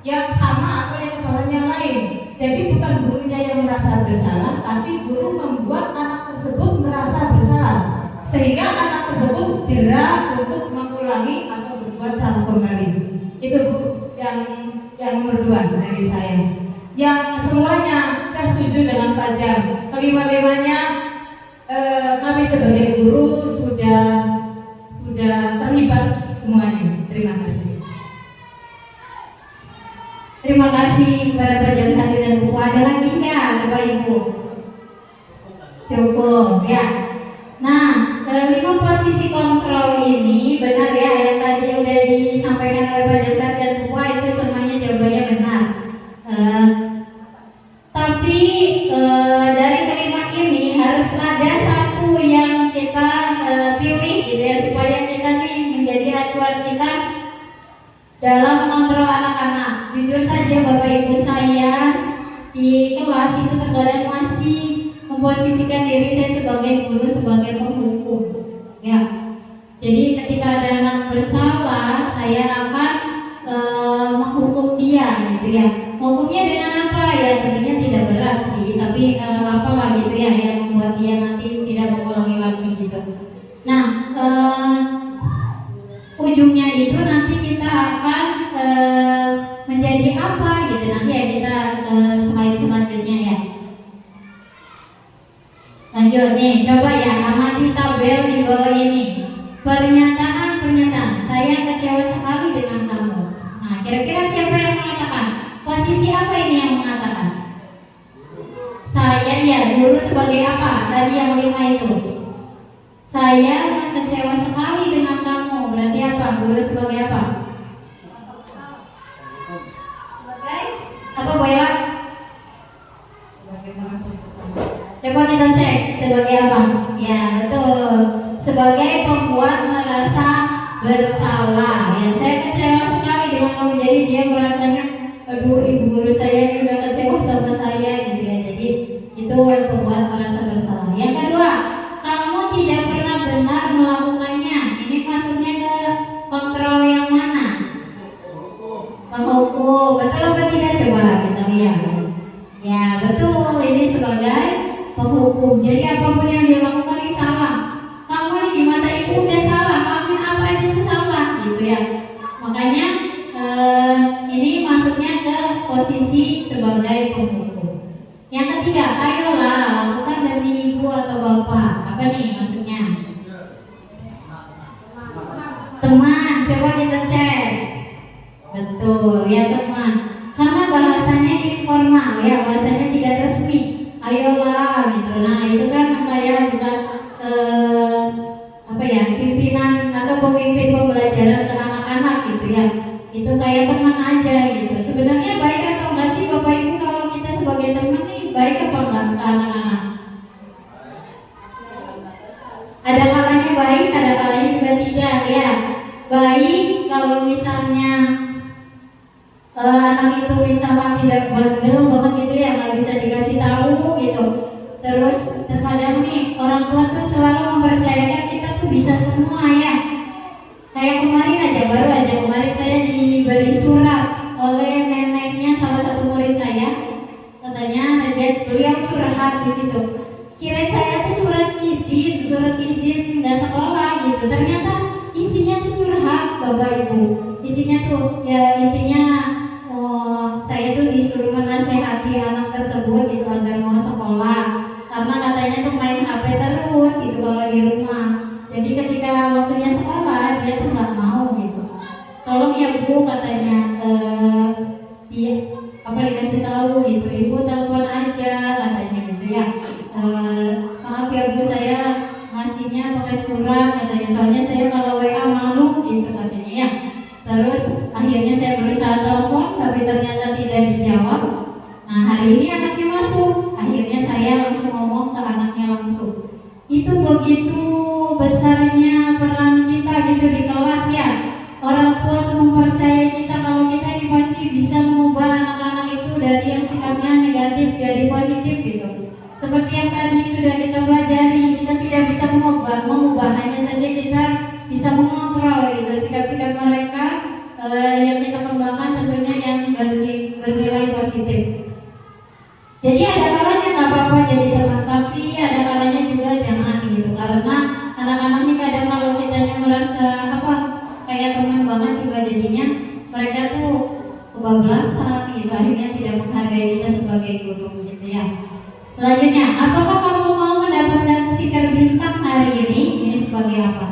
Speaker 4: yang sama atau yang kesalahan yang lain. Jadi bukan gurunya yang merasa bersalah, tapi guru membuat anak tersebut merasa bersalah, sehingga anak tersebut jerah untuk mengulangi atau berbuat salah kembali. Itu yang nomor 2 dari saya. Yang semuanya saya setuju dengan Pak Jam. Kelima-limanya kami sebagai guru sudah terlibat semuanya. Terima kasih.
Speaker 1: Terima kasih kepada Pak Jarsari dan buku. Ada lagi nggak, Bapak Ibu? Cukup ya. Nah, 5 posisi dalam mengontrol anak-anak. Jujur saja Bapak Ibu, saya di kelas itu terkadang masih memposisikan diri saya sebagai guru, sebagai penghukum. Ya, jadi ketika ada anak bersalah, saya akan menghukum dia, gitu ya. Menghukumnya dengan apa? Ya tentunya tidak berat sih, tapi apalah gitu ya, yang membuat dia nanti tidak mengulangi lagi gitu. Nah, ujungnya itu nanti kita akan menjadi apa gitu, nanti ya kita slide selanjutnya ya. Lanjut nih, coba ya amati tabel di bawah ini. Pernyataan, saya kecewa sekali dengan kamu. Nah, kira-kira siapa yang mengatakan? Posisi apa ini yang mengatakan? Saya, ya, guru sebagai apa? Tadi yang 5 itu. Saya kecewa sekali dengan kamu. Berarti apa? Guru sebagai apa? Sebagai apa, Bu Ella? Coba kita cek sebagai apa? Ya, betul. Sebagai pembuat merasa bersalah. Ya, saya kecewa sekali dengan kamu. Jadi dia merasanya, aduh, ibu guru saya ini udah kecewa sama saya gitu ya. Jadi itu pembuat merasa bersalah. Yang kedua, kamu tidak pernah benar melakukannya. Ini maksudnya ke kontrol yang mana? Penghukum. Betul apa tidak? Coba kita lihat. Ya, betul. Ini sebagai penghukum. Jadi apapun yang dia lakukan ini salah. Kamu ini di mata ibu udah salah. Lakuin apa aja itu salah, gitu ya. Makanya ini maksudnya ke posisi sebagai penghukum. Yang ketiga, ayolah lakukan demi ibu atau bapak. Apa nih maksudnya? Teman, coba kita cek. Betul, ya teman. Karena bahasanya informal ya, bahasanya tidak resmi. Ayolah gitu. Nah, itu kan kayak bukan apa ya, pimpinan atau pemimpin pembelajaran ke anak-anak gitu ya. Itu kayak teman aja gitu. Sebenarnya baik atau enggak sih Bapak Ibu kalau kita sebagai teman nih, baik apa enggak ke anak-anak? Ada kalanya baik, ada kalanya juga tidak ya. Baik kalau misalnya anak itu misalnya tidak bandel banget gitu ya, nggak bisa dikasih tahu gitu. Terus terkadang nih orang tua tuh selalu mempercayakan kita tuh bisa semua ya. Kayak kemarin aja, baru aja kemarin saya diberi surat oleh neneknya salah satu murid saya. Katanya beliau curhat di situ. Kirain saya tuh surat izin nggak sekolah gitu. Ternyata isinya tuh curhat Bapak Ibu. Isinya tuh ya intinya saya tuh disuruh menasehati anak tersebut gitu agar mau sekolah. Karena katanya tuh main HP terus gitu kalau di rumah. Jadi ketika waktunya sekolah dia tuh nggak mau gitu. Tolong ya Bu katanya, dia apa dikasih tahu gitu, Ibu telepon aja katanya gitu ya. Maaf ya Bu, saya ngasihnya pakai surat katanya, soalnya saya kalau WA malu gitu katanya ya. Terus akhirnya saya berusaha telepon tapi ternyata tidak dijawab. Nah, hari ini anaknya masuk, akhirnya saya langsung ngomong ke anaknya langsung. Itu begitu besarnya peran kita gitu di kelas ya. Orang tua tuh mempercayai kita kalau kita ini pasti bisa mengubah anak-anak itu dari yang sikapnya negatif jadi positif gitu. Seperti yang tadi sudah kita pelajari, kita tidak bisa mengubah, hanya saja kita bisa mengontrol gitu sikap-sikap mereka yang kita kembangkan tentunya yang bernilai positif. Jadi ada kalanya nggak apa-apa jadi teman, tapi ada kalanya juga jangan gitu, karena anak-anak ini kadang kalau kitanya merasa apa kayak teman banget juga jadinya mereka tuh kebablasan gitu, akhirnya tidak menghargai kita sebagai guru gitu ya. Selanjutnya, apakah kamu mau mendapatkan stiker bintang hari ini? Ini sebagai apa?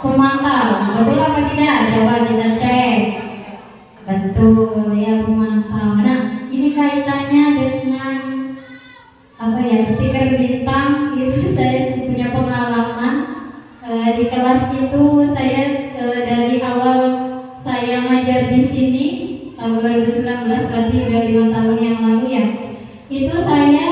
Speaker 1: Pemantau, betul apa tidak? Coba kita cek. Betul ya, pemantau. Nah, ini kaitannya dengan apa ya, stiker bintang itu saya punya pengalaman di kelas itu. Saya dari awal saya ngajar di sini tahun 2019, berarti udah 5 tahun yang lalu ya. Itu saya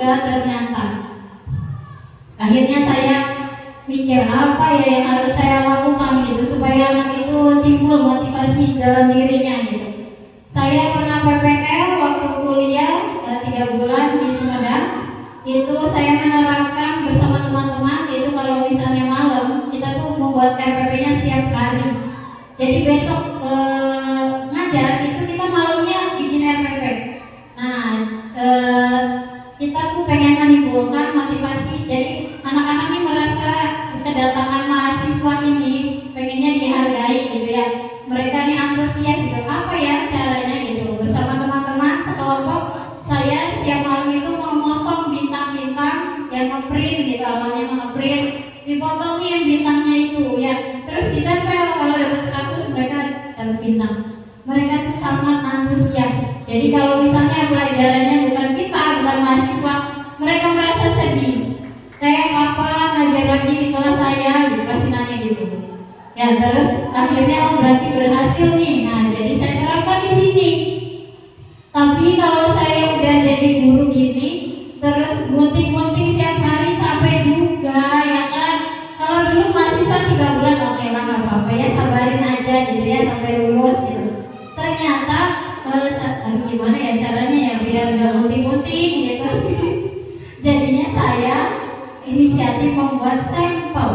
Speaker 1: juga ternyata. Akhirnya saya mikir apa ya yang harus saya lakukan gitu supaya anak itu timbul motivasi dalam dirinya gitu. Saya pernah PPL waktu kuliah 3 bulan di Sumedang. Itu saya menerapkan bersama teman-teman, yaitu kalau misalnya malam kita tuh membuat RPP-nya setiap hari. Jadi besok ngajar itu kita malamnya bikin RPP. Nah, kita tuh pengen menimbulkan motivasi. Jadi anak-anak ini merasa kedatangan mahasiswa ini pengennya dihargai gitu ya. Mereka ini antusias gitu. Apa ya caranya gitu? Bersama teman-teman sekelompok, saya setiap malam itu memotong bintang-bintang yang ngeprint gitu, awalnya ngeprint, dipotongin bintangnya itu ya. Terus ditempel, kalau dapat 100 mereka dapat bintang. Mereka tuh sangat antusias. Jadi kalau misalnya pelajarannya bukan kita, bukan mahasiswa, mereka merasa sedih. Kayak kapan ngajar lagi di kelas saya, gitu, pasti nanya gitu. Ya terus akhirnya berarti berhasil nih. Nah jadi saya terapkan di sini. Tapi kalau saya udah jadi guru gini, terus gunting-gunting setiap hari capek juga ya kan. Kalau dulu mahasiswa 3 bulan oke lah nggak apa-apa ya, sabarin aja gitu ya sampai lulus gitu. Ternyata gimana ya caranya ya biar nggak gunting-gunting gitu. Jadinya saya inisiatif membuat stempel.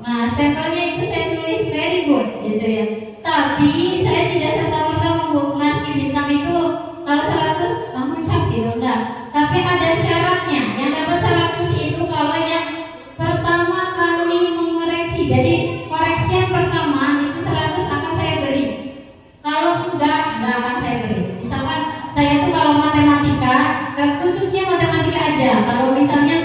Speaker 1: Nah stempelnya itu saya tulis very good gitu ya. Tapi saya tidak serta-merta ngasih bintang itu kalau 100 langsung cap gitu enggak. Tapi ada syaratnya. Yang dapat 100 itu kalau yang pertama kali mengoreksi. Jadi koreksi yang pertama itu 100 akan saya beri. Kalau enggak akan saya beri. Misalkan saya tuh kalau matematika, khususnya matematika aja. Kalau misalnya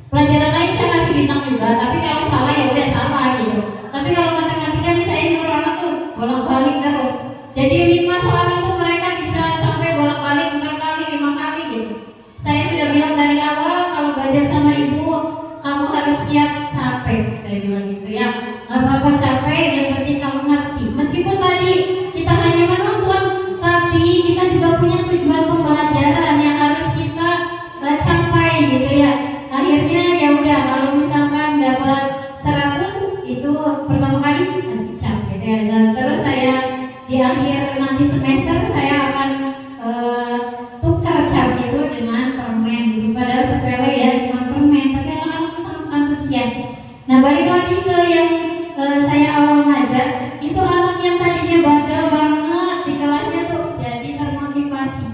Speaker 1: pelajaran lain saya kasih bintang juga, tapi kalau salah ya udah salah gitu. Tapi kalau matematika nih saya nyuruh anak tuh bolak-balik terus. Jadi 5 soal itu mereka bisa sampai bolak-balik 4 kali, 5 kali gitu. Saya sudah bilang dari awal kalau belajar sama ibu kamu harus siap capek. Saya bilang gitu ya. Gak apa-apa capek, yang penting kamu ngerti. Meskipun tadi kita hanya menonton, tapi kita juga punya tujuan pembelajaran yang harus kita capai gitu ya. Akhirnya ya udah kalau misalkan dapat 100 itu pertama kali masih capek ya. Dan terus saya di akhir nanti semester saya akan tukar cap itu dengan permen gitu. Padahal sepele ya cuma permen, tapi anak-anak sangat antusias. Nah balik lagi ke yang saya awal ngajar, itu anak yang tadinya bandel banget di kelasnya tuh jadi termotivasi.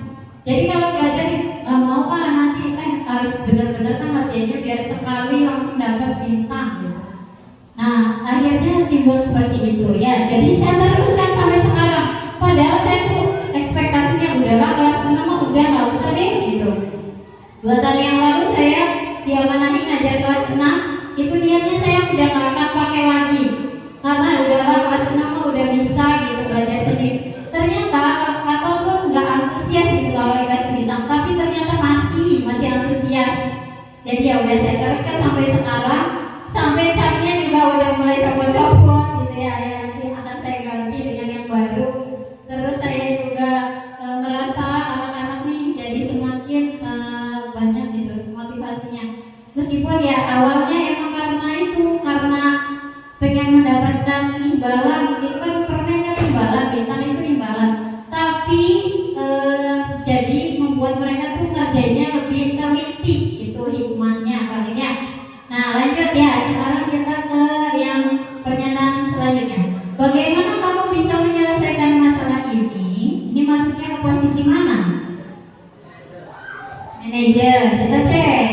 Speaker 1: Jadi kalau belajar mau nanti harus benar-benar ngerjainnya biar sekali langsung dapat bintang gitu. Nah akhirnya timbul seperti itu ya. Jadi saya teruskan sampai sekarang. Padahal saya tuh ekspektasinya udahlah kelas 6 udah nggak usah deh gitu. 2 tahun yang lalu saya diamanahi ngajar kelas 6. Itu niatnya saya udah nggak akan pakai lagi karena udahlah kelas 6 udah bisa gitu belajar sendiri. Ternyata ataupun nggak antusias gitu kalau dikasih bintang, tapi ternyata masih antusias. Jadi ya udah saya teruskan sampai sekarang, sampai capnya juga udah mulai copot-copot gitu ya. Nanti akan saya ganti dengan yang baru. Terus saya juga merasa anak-anak nih jadi semakin banyak gitu motivasinya. Meskipun ya awalnya emang karena pengen mendapatkan imbalan, itu kan permen kan imbalan, bintang itu imbalan. Tapi jadi membuat mereka tuh ngerjainnya lebih teliti, itu hikmahnya palingnya. Nah lanjut ya, sekarang kita ke yang pernyataan selanjutnya. Bagaimana kamu bisa menyelesaikan masalah ini? Ini maksudnya ke posisi mana? Manajer, kita cek.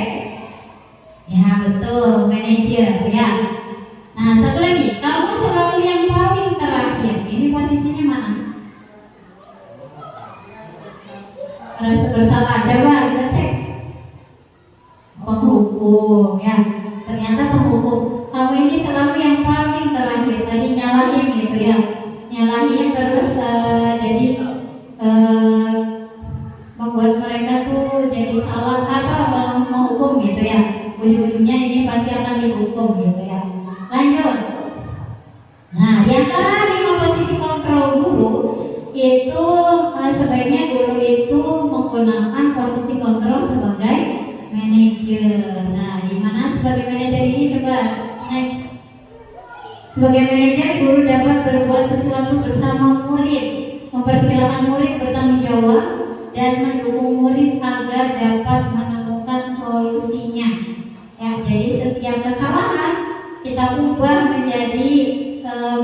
Speaker 1: Ya betul, manajer ya. Nah satu lagi, kamu selalu yang paling terakhir. Ini posisinya mana? Rasa bersalah, coba kita cek. Penghukum ya. Ternyata penghukum. Kamu ini selalu yang paling terakhir. Tadi nyalahin gitu ya. Nyalahin terus jadi membuat mereka tuh jadi salah apa menghukum gitu ya. Ujung-ujungnya ini pasti akan dihukum gitu ya. Lanjut. Nah, di antara 5 posisi kontrol guru itu sebaiknya guru itu menggunakan posisi kontrol sebagai manajer. Nah, di mana sebagai manajer ini coba next. Sebagai manajer, guru dapat berbuat sesuatu bersama murid, mempersilahkan murid bertanggung jawab dan mendukung murid agar dapat menemukan solusinya. Ya, jadi setiap kesalahan kita ubah menjadi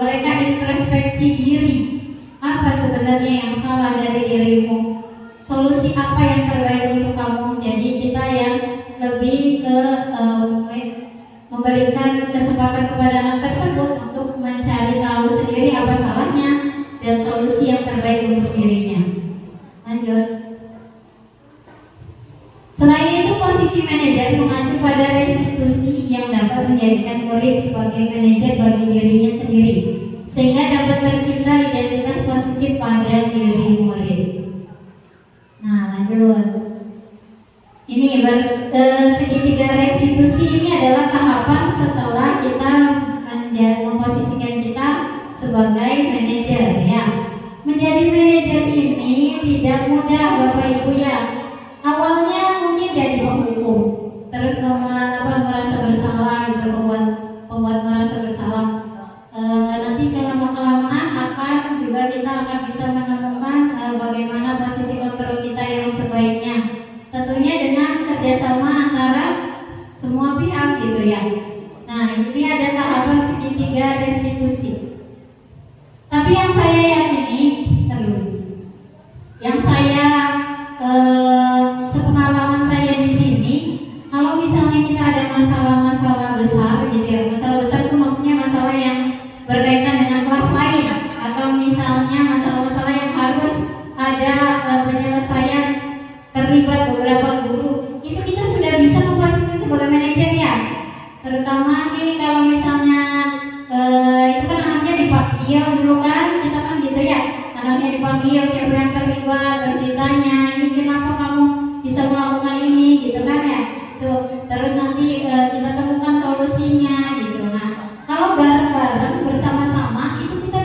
Speaker 1: mereka introspeksi diri. Apa sebenarnya yang salah dari dirimu? Solusi apa yang terbaik untuk kamu? Jadi kita yang lebih ke memberikan kesempatan kepada anak tersebut untuk mencari tahu sendiri apa salahnya dan solusi yang terbaik untuk dirinya. Lanjut. Selain itu, posisi manajer mengacu pada restitusi yang dapat menjadikan murid sebagai manajer bagi dirinya sendiri, sehingga dapat tercipta identitas positif pada diri murid. Nah, lanjut. Ini segitiga restitusi ini adalah tahapan setelah kita memposisikan kita sebagai manajer, ya. Menjadi manajer ini tidak mudah, Bapak Ibu, ya. Awalnya mungkin jadi penghukum, terus merasa bersalah gitu, pembuat merasa bersalah. Nanti kelamaan akan juga kita akan bisa menemukan bagaimana posisi kontrol kita yang sebaiknya. Tentunya dengan kerjasama antara semua pihak gitu ya. Nah, ini ada tahapan segitiga restitusi. Tapi yang saya yakini, yang saya sepengalaman saya di sini, kalau misalnya kita ada masalah-masalah besar gitu ya, masalah besar itu maksudnya masalah yang berkaitan dengan kelas lain, atau misalnya masalah-masalah yang harus ada penyelesaian terlibat beberapa guru, itu kita sudah bisa memposisikan sebagai manajer ya. Terutama nih kalau misalnya itu kan anaknya dipanggil dulu kan, kita kan gitu ya, anaknya dipanggil siapa yang terlibat, terus ditanya ini kenapa kamu bisa melakukan ini gitu kan ya. Terus nanti kita temukan solusinya gitu. Nah, kalau bareng-bareng bersama-sama itu kita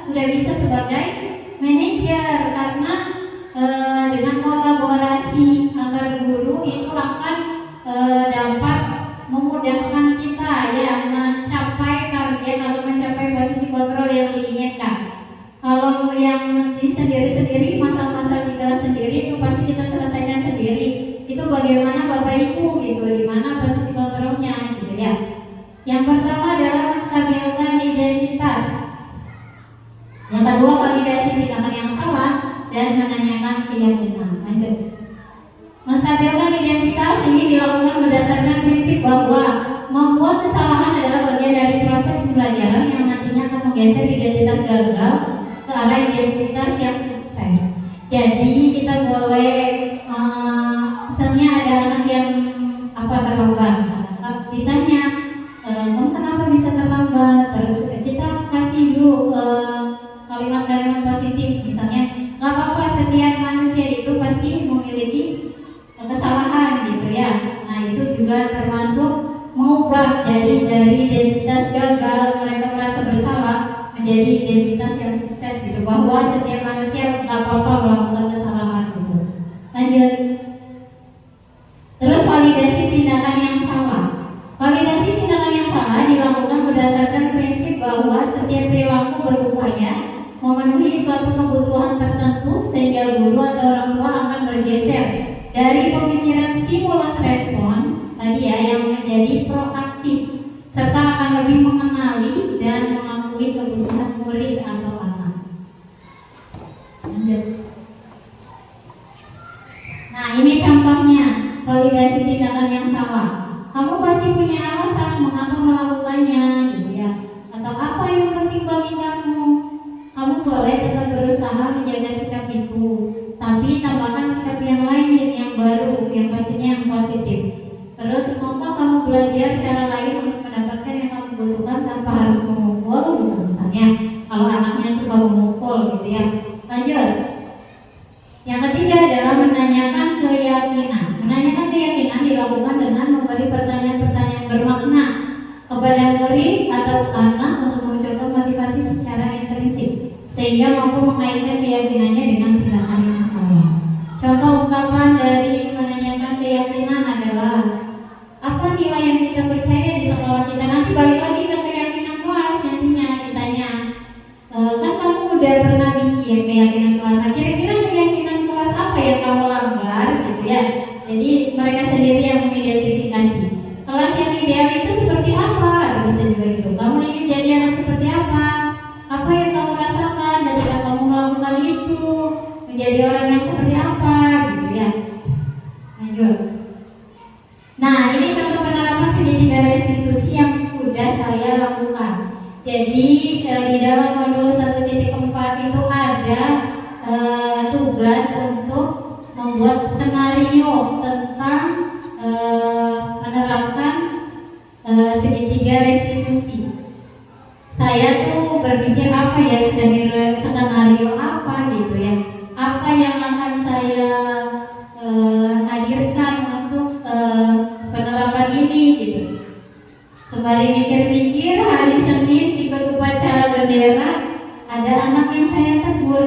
Speaker 1: udah bisa sebagai manajer, karena dengan kolaborasi antar guru itu akan dapat memudahkan kita ya mencapai target atau mencapai posisi kontrol yang diinginkan. Kalau yang sendiri-sendiri, masalah-masalah di kelas sendiri itu pasti kita selesaikan sendiri. Itu bagaimana Bapak Ibu gitu, di mana posisi kontrolnya gitu ya. Yang pertama adalah menstabilkan identitas. Yang kedua, validasi tindakan yang salah dan menanyakan keyakinan. Lanjut. Menstabilkan identitas ini dilakukan berdasarkan prinsip bahwa membuat kesalahan adalah bagian dari proses pembelajaran yang nantinya akan menggeser identitas gagal ke arah identitas yang sukses. Jadi kita boleh misalnya ada anak yang terlambat, ditanya kamu kenapa bisa terlambat, terus kita kasih dulu kalimat-kalimat positif, misalnya nggak apa-apa, setiap manusia itu pasti memiliki kesalahan gitu ya. Nah, itu juga termasuk mengubah jadi dari identitas gagal mereka merasa bersalah menjadi identitas yang sukses gitu, bahwa setiap manusia nggak apa-apa melakukan kesalahan gitu. Lanjut. Terus validasi tindakan yang salah. Validasi tindakan yang salah dilakukan berdasarkan prinsip bahwa setiap perilaku berupaya memenuhi suatu kebutuhan tertentu, sehingga guru atau orang tua akan bergeser dari pemikiran stimulus respon tadi ya yang menjadi proaktif, serta akan lebih mengenali dan mengakui kebutuhan murid atau anak. Lanjut. Nah, ini contohnya validasi tindakan yang salah. Kamu pasti punya alasan mengapa melakukannya gitu ya, atau apa yang penting bagi kamu. Kamu boleh tetap berusaha menjaga sikap itu, tapi tambahkan sikap yang lain yang baru, yang pastinya yang positif. Terus mau kamu belajar cara lain untuk mendapatkan yang kamu butuhkan tanpa harus memukul gitu. Misalnya kalau anaknya suka memukul gitu ya. Lanjut. Yang ketiga adalah menanyakan keyakinan. Menanyakan keyakinan dilakukan dengan memberi pertanyaan-pertanyaan bermakna kepada murid atau anak untuk menunjukkan motivasi secara intrinsik, sehingga mampu mengaitkan keyakinannya dengan tindakan yang salah. Contoh ungkapan dari menanyakan keyakinan adalah adalah apa nilai yang kita percaya di sekolah kita. Nanti balik lagi ke keyakinan kelas nantinya ditanya, kan kamu udah pernah bikin keyakinan kelas, nah kira-kira keyakinan kelas apa yang kamu langgar gitu ya. Jadi mereka sendiri yang mengidentifikasi kelas yang ideal itu seperti apa, bisa juga gitu. Kamu ingin jadi anak seperti apa yang kamu rasakan ketika kamu melakukan itu, menjadi orang yang seperti apa gitu ya. Lanjut. Nah, ini contoh penerapan segitiga restitusi yang sudah saya lakukan. Jadi di dalam modul 1.4 itu ada tugas untuk membuat skenario tentang menerapkan segitiga restitusi. Saya tuh berpikir apa ya skenario apa gitu ya, apa yang akan saya hadirkan untuk penerapan ini gitu. Kembali mikir-mikir, hari Senin ikut upacara bendera, ada anak yang saya tegur,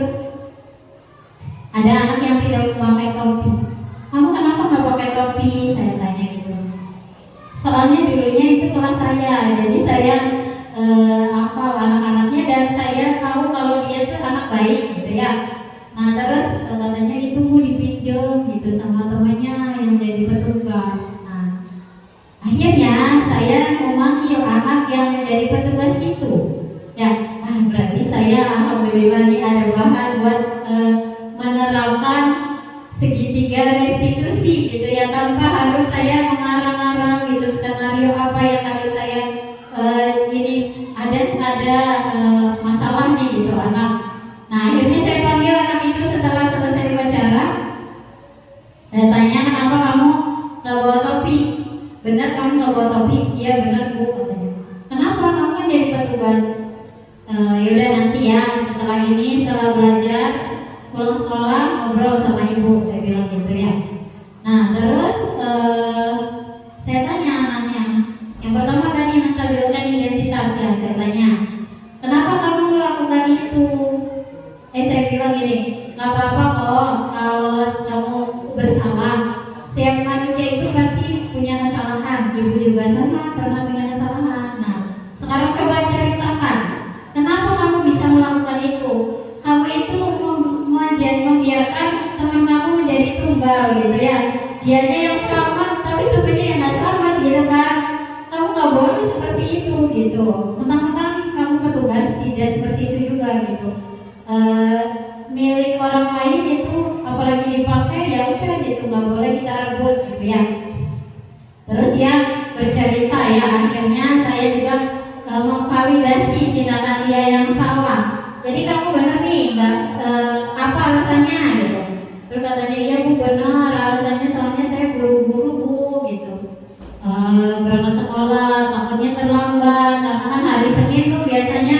Speaker 1: ada anak yang tidak memakai topi. Kamu kenapa nggak pakai topi? Saya tanya gitu. Soalnya dulunya itu kelas saya, jadi saya hafal anak-anaknya dan saya tahu kalau dia tuh anak baik gitu ya. Nah terus katanya itu mau dipinjam gitu sama temannya yang jadi petugas. Nah akhirnya saya memanggil anak yang menjadi petugas itu. Ya, berarti saya alhamdulillah nih ada bahan buat menerapkan segitiga restitusi gitu ya, tanpa harus saya mengarang-arang gitu skenario apa yang harus saya ini ada masalahnya gitu anak. Nah akhirnya saya panggil anak itu setelah selesai upacara. Saya tanya, kenapa kamu gak bawa topi? Benar kamu gak bawa topi? Iya benar Bu katanya. Kenapa kamu kan jadi petugas? Yaudah nanti ya setelah ini, setelah belajar pulang sekolah ngobrol sama ibu, saya bilang gitu ya. Nah terus saya tanya anaknya, yang pertama tadi menstabilkan identitas ya, saya tanya, kenapa kamu melakukan itu? Saya bilang gini, nggak apa-apa kok kalau kamu bersalah. Setiap manusia itu pasti punya kesalahan, ibu juga sama pernah punya kesalahan. Nah sekarang coba ceritakan, kenapa kamu bisa melakukan itu? Kamu itu membiarkan teman kamu menjadi tumbal gitu ya. Dianya yang selamat, tapi temannya yang nggak selamat gitu kan. Kamu nggak boleh seperti itu gitu. Mentang-mentang kamu petugas tidak seperti itu juga gitu. Milik orang lain itu apalagi dipakai ya udah gitu, nggak boleh kita rebut gitu ya. Terus dia bercerita ya, akhirnya saya juga memvalidasi tindakan dia yang salah. Jadi kamu benar nih, apa alasannya gitu. Terus katanya, iya Bu benar, alasannya soalnya saya buru-buru Bu gitu. Berangkat sekolah, takutnya terlambat. Karena kan hari Senin tuh biasanya,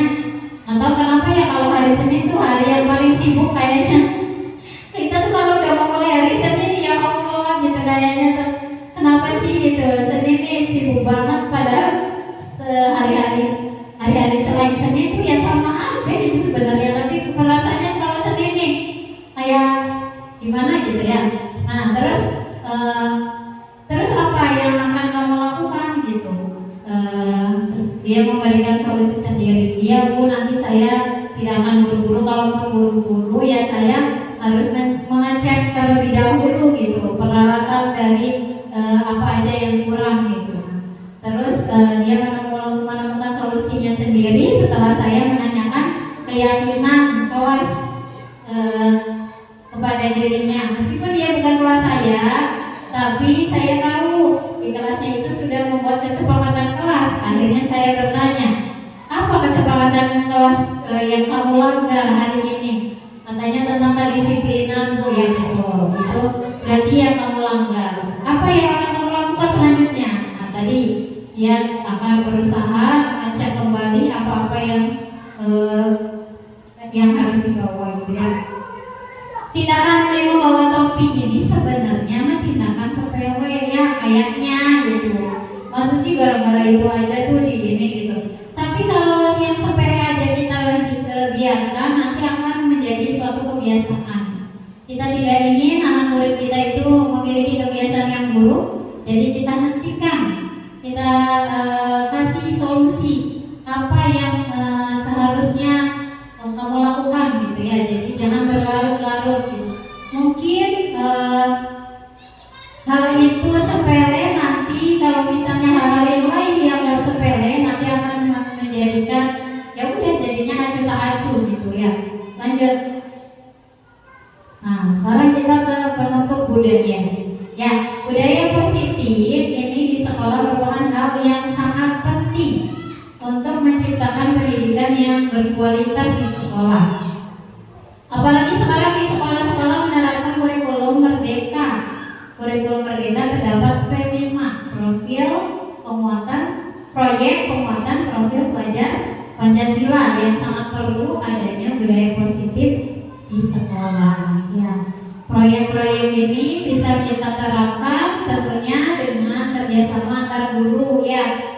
Speaker 1: atau kenapa ya kalau hari Senin tuh hari yang paling sibuk kayaknya. Kita tuh kalau udah mau mulai hari Senin ya Allah gitu kayaknya tuh. Kenapa sih gitu, Senin nih sibuk banget, padahal hari-hari selain Senin tuh ya sama aja gitu sebenarnya, tapi rasanya kalau Senin nih kayak gimana gitu ya. Nah terus apa yang akan kamu lakukan gitu? Terus dia memberikan solusi sendiri. Iya Bu, nanti saya tidak akan buru-buru, kalau mau buru-buru ya saya harus mengecek terlebih dahulu gitu peralatan dari apa aja yang kurang gitu. Terus dia menemukan solusinya sendiri setelah saya menanyakan keyakinan kelas kepada dirinya. Meskipun dia bukan kelas saya, tapi saya tahu di kelasnya itu sudah membuat kesepakatan kelas. Akhirnya saya bertanya, apa kesepakatan kelas yang kamu langgar hari ini? Katanya tentang kedisiplinan Bu, ya betul. Itu berarti yang kamu langgar. Apa yang akan kamu lakukan selanjutnya? Nah tadi dia akan berusaha ngecek kembali apa-apa yang harus dibawa gitu ya. Tindakan dia membawa topi ini sebenarnya mah tindakan sepele ya kayaknya gitu. Maksud sih gara-gara itu aja tuh di ini gitu. Tapi kalau yang sepele aja kita biarkan, nanti akan menjadi suatu kebiasaan. Kita tidak ingin anak murid kita itu memiliki kebiasaan yang buruk. Jadi kita hentikan, kita kasih solusi apa yang seharusnya kamu lakukan gitu ya. Jadi jangan berlarut-larut gitu. Mungkin hal itu sepele, nanti kalau misalnya hal-hal yang lain dianggap sepele, nanti akan menjadikan ya udah jadinya acuh tak acuh gitu ya. Lanjut. Nah, sekarang kita ke penutup budaya. Ya, budaya positif ini di sekolah merupakan hal yang sangat penting untuk menciptakan pendidikan yang berkualitas di sekolah. Apalagi sekarang di sekolah-sekolah menerapkan kurikulum merdeka. Kurikulum merdeka terdapat P5, profil penguatan, proyek penguatan profil pelajar Pancasila, yang sangat perlu adanya budaya positif di sekolah. Ya, proyek-proyek ini bisa kita terapkan tentunya dengan kerjasama antar guru ya.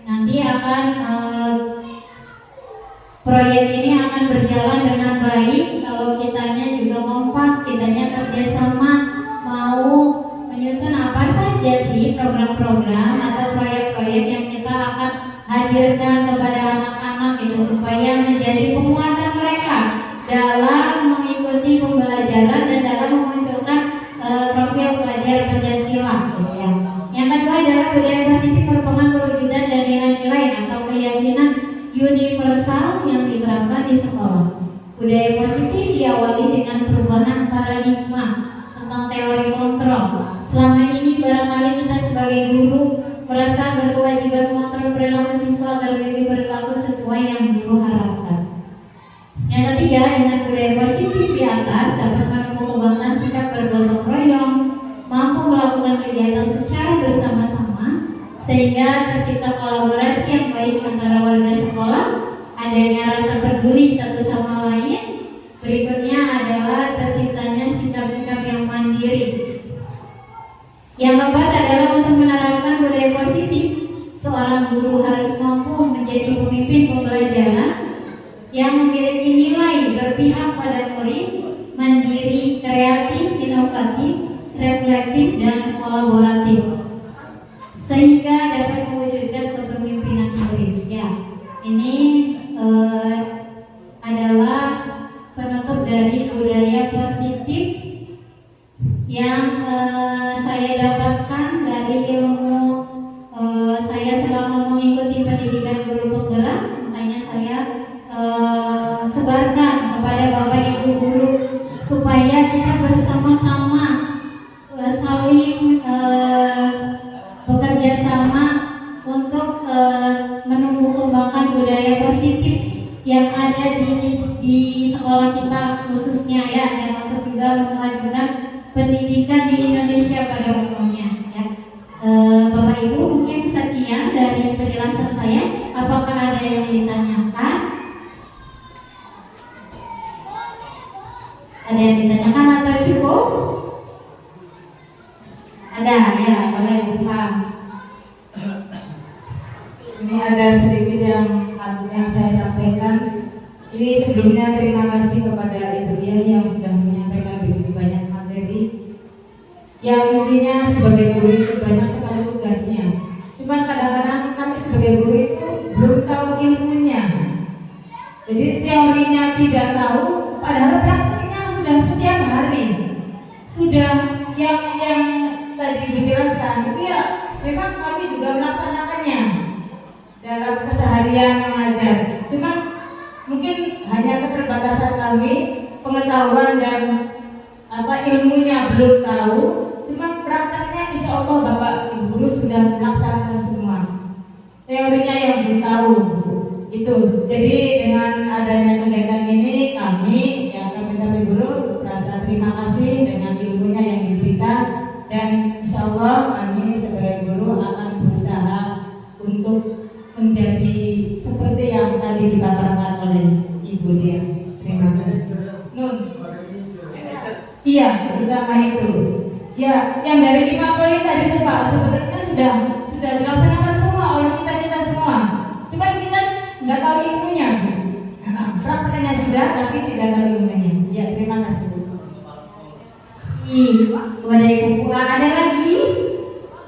Speaker 1: Nanti akan proyek ini akan berjalan dengan baik kalau kitanya juga kompak, kitanya kerjasama, mau menyusun apa saja sih program-program atau proyek-proyek yang kita akan hadirkan kepada anak-anak itu supaya menjadi penguatan mereka dalam mengikuti pembelajaran dan dalam memunculkan profil pelajar Pancasila gitu ya. Yang kedua adalah budaya positif merupakan perwujudan dan nilai-nilai atau keyakinan universal yang diterapkan di sekolah. Budaya positif diawali dengan perubahan paradigma tentang teori kontrol. Selama ini barangkali kita sebagai guru merasa berkewajiban mengontrol perilaku siswa agar lebih berlaku sesuai yang guru harapkan. Yang ketiga, dengan budaya positif di atas dapat menumbuh kembangkan sikap bergotong royong, mampu melakukan kegiatan secara bersama-sama, sehingga tercipta kolaborasi yang baik antara warga sekolah, adanya rasa peduli satu sama lain. Berikutnya adalah terciptanya sikap-sikap yang mandiri. Yang keempat adalah untuk menerapkan budaya positif, seorang guru harus mampu menjadi pemimpin pembelajaran yang memiliki nilai berpihak pada murid, mandiri, kreatif, inovatif, reflektif, dan kolaboratif, sehingga dapat mewujudkan kepemimpinan murid. Ya, ini adalah penutup dari budaya positif yang saya dapatkan dari ilmu saya selama mengikuti pendidikan guru penggerak. Makanya saya sebarkan kepada Bapak Ibu guru supaya kita bersama-sama saling bekerja sama untuk menumbuh kembangkan budaya positif yang ada di sekolah kita khususnya ya, dan untuk juga memajukan pendidikan di Indonesia pada umumnya ya. Bapak Ibu, mungkin sekian dari penjelasan saya. Apakah ada yang ditanyakan? Ada yang ditanyakan atau cukup? Ada ya, Bapak Ibu paham.
Speaker 4: Ini ada sedikit yang saya sampaikan. Ini sebelumnya terima kasih kepada Ibu Dia yang sudah menyampaikan begitu banyak materi. Yang intinya sebagai guru itu banyak sekali tugasnya. Cuma kadang-kadang kami sebagai guru itu belum tahu ilmunya. Jadi teorinya tidak tahu, padahal praktiknya sudah setiap hari. Sudah yang tadi dijelaskan itu ya, memang kami juga melaksanakannya dalam keseharian mengajar. Cuma mungkin hanya keterbatasan kami, pengetahuan dan ilmunya belum tahu. Cuma prakteknya insya Allah Bapak Ibu guru sudah melaksanakan semua. Teorinya yang belum tahu itu. Jadi dengan adanya kegiatan ini kami guru merasa terima kasih dengan ilmunya yang diberikan, dan insya Allah kami sebagai guru akan berusaha untuk menjadi seperti yang tadi dipaparkan oleh Ibu Dia. Terima kasih. Nun. Iya, utama itu. Ya, yang dari 5 poin tadi itu Pak, sebenarnya sudah dilaksanakan semua oleh kita semua. Cuma kita nggak tahu ilmunya. Prakteknya sudah, tapi tidak tahu ilmunya. Ya, terima kasih.
Speaker 1: Kepada Ibu, ada lagi?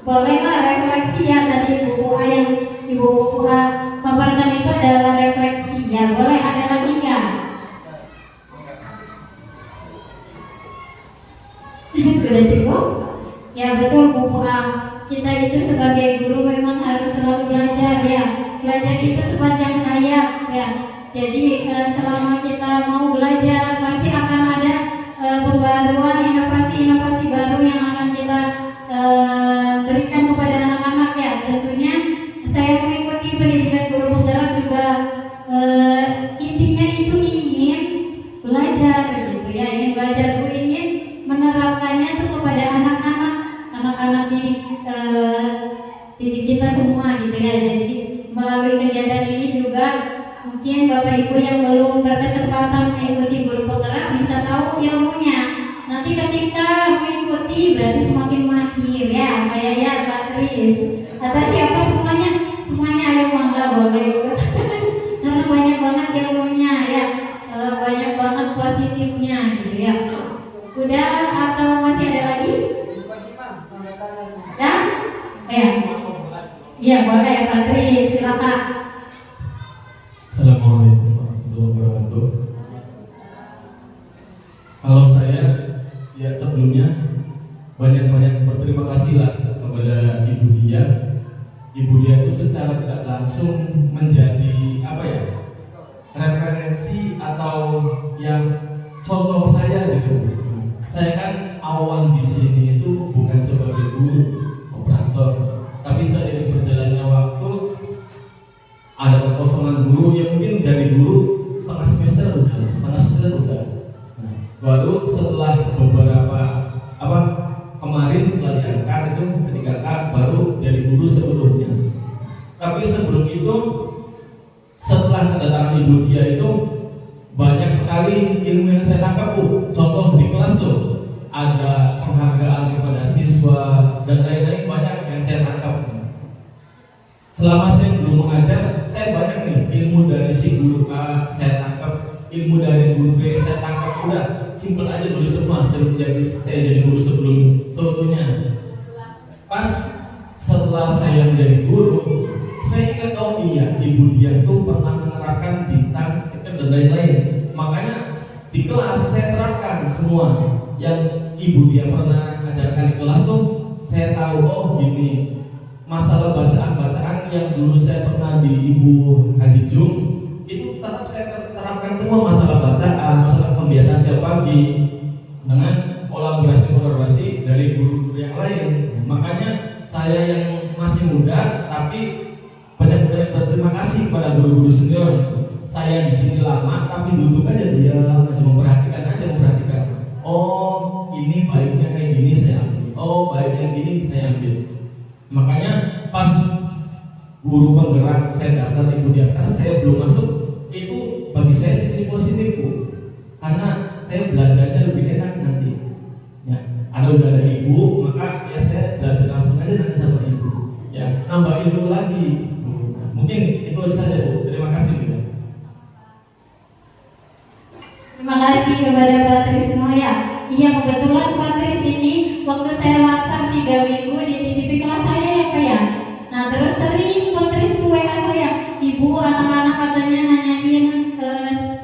Speaker 1: bolehlah refleksi ya dari Ibu A yang Ibu A paparkan itu adalah refleksi ya. Boleh, ada lagi nggak? Sudah cukup? Ya betul Bu A. Kita itu sebagai guru memang harus selalu belajar ya. Belajar itu sepanjang hayat ya. Jadi selama kita mau belajar pasti akan ada pembaruan, inovasi-inovasi baru yang akan kita berikan kepada anak-anak ya. Tentunya saya mengikuti pendidikan guru penggerak juga intinya itu ingin belajar gitu ya, ingin belajar, ingin menerapkannya itu kepada anak-anak didik kita semua gitu ya. Jadi melalui kegiatan ini juga mungkin Bapak Ibu yang belum berkesempatan mengikuti guru penggerak bisa tahu ilmunya. Nanti ketika mengikuti berarti semakin mahir ya, kayak ya Patris atau siapa semuanya ayo mangga boleh ikut karena banyak banget ilmunya ya, banyak banget positifnya gitu ya. Sudah atau masih ada lagi? Ya? Ya boleh Patris, silakan.
Speaker 5: Assalamualaikum warahmatullahi wabarakatuh. Kalau saya ya sebelumnya banyak berterima kasih lah kepada Ibu Dia. Ibu Dia itu secara tidak langsung menjadi referensi atau yang contoh saya gitu. Saya kan awal di sini itu bukan sebagai guru operator, tapi seiring berjalannya waktu ada kekosongan guru yang mungkin dari guru setengah semester udah. Nah, baru setelah beberapa kemarin setelah diangkat itu ketika baru jadi guru seluruhnya. Tapi sebelum itu setelah kedatangan Ibu Dia itu banyak sekali ilmu yang saya tangkap Bu. Contoh di kelas tuh ada penghargaan kepada siswa dan lain-lain, banyak yang saya tangkap. Selama saya belum mengajar, saya banyak nih ilmu dari si guru A saya tangkap, ilmu dari guru B saya tangkap. Udah simpel aja dulu semua. Saya jadi guru sebelumnya. Pas setelah saya menjadi guru, saya ingat Ibu Dia tuh pernah menerapkan bintang, dan lain-lain. Makanya di kelas saya terapkan semua yang Ibu Dia pernah ajarkan di kelas tuh. Saya tahu gini. Masalah bacaan yang dulu saya pernah di Ibu Haji Jung itu tetap saya terapkan semua, masalah bacaan, masalah pembiasaan setiap pagi dengan kolaborasi dari guru-guru yang lain. Makanya saya yang masih muda tapi banyak berterima kasih kepada guru-guru senior. Saya di sini lama tapi duduk aja diam, memperhatikan. Oh ini baiknya kayak gini saya ambil. Oh baiknya gini saya ambil. Makanya pas guru penggerak saya daftar Ibu Diakar, saya belum masuk, itu bagi saya sisi positif Bu, karena saya belajarnya lebih enak nanti ya, udah ada ibu, maka ya saya belajar langsung aja nanti sama ibu ya, nambah ilmu lagi Bu. Mungkin itu saja Bu, terima kasih Bu.
Speaker 1: Terima kasih kepada Patris semua ya. Iya kebetulan Patris ini waktu saya laksar 3 minggu dititipi kelas saya ya Pak ya. Nah terus sering Patris tuh WA saya, Ibu anak-anak katanya nanyain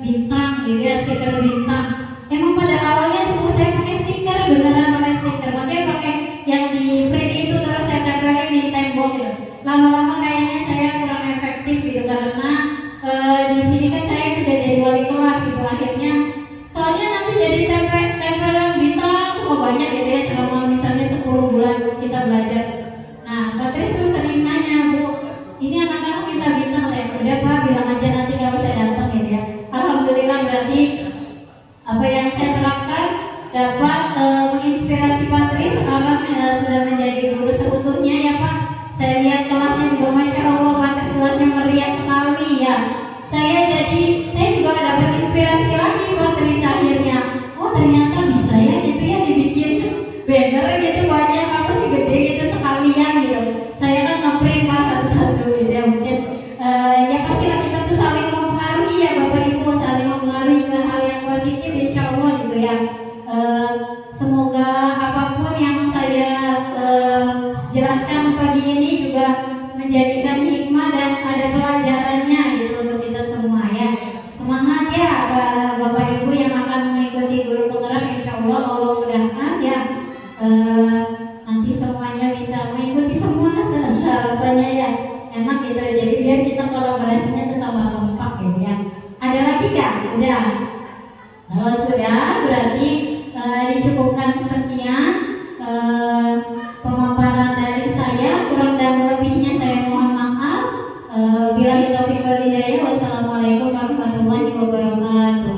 Speaker 1: bintang gitu ya, stiker bintang. Emang pada awalnya tuh saya pakai stiker, beneran pakai stiker. Maksudnya pakai yang di print itu terus saya tempelin di tembok gitu. Lama-lama kayaknya saya kurang efektif gitu karena di sini kan saya sudah jadi wali kelas gitu. Akhirnya soalnya nanti jadi tempelan bintang semua banyak gitu ya, selama misalnya 10 bulan kita belajar. Nah Patris tuh sering nanya, Bu ini anak-anak minta bintang ya, udah Pak bilang aja nanti kalau saya datang gitu ya. Alhamdulillah berarti apa yang saya terapkan dapat menginspirasi Patris sekarang sudah menjadi guru seutuhnya ya Pak. Saya lihat kelasnya juga pagi ini juga menjadikan hikmah dan ada pelajarannya gitu untuk kita semua ya. Semangat ya Bapak Ibu yang akan mengikuti guru penggerak, insya Allah Allah mudahkan ya. Nanti semuanya bisa mengikuti semua harapannya ya. Enak gitu, jadi biar kita kolaborasinya itu tambah kompak gitu ya. Ada lagi nggak? Udah. Kalau sudah berarti dicukupkan sekian pemaparan dari saya, kurang dan lebihnya saya mohon maaf. Billahi taufiq wal hidayah. Wassalamualaikum warahmatullahi wabarakatuh.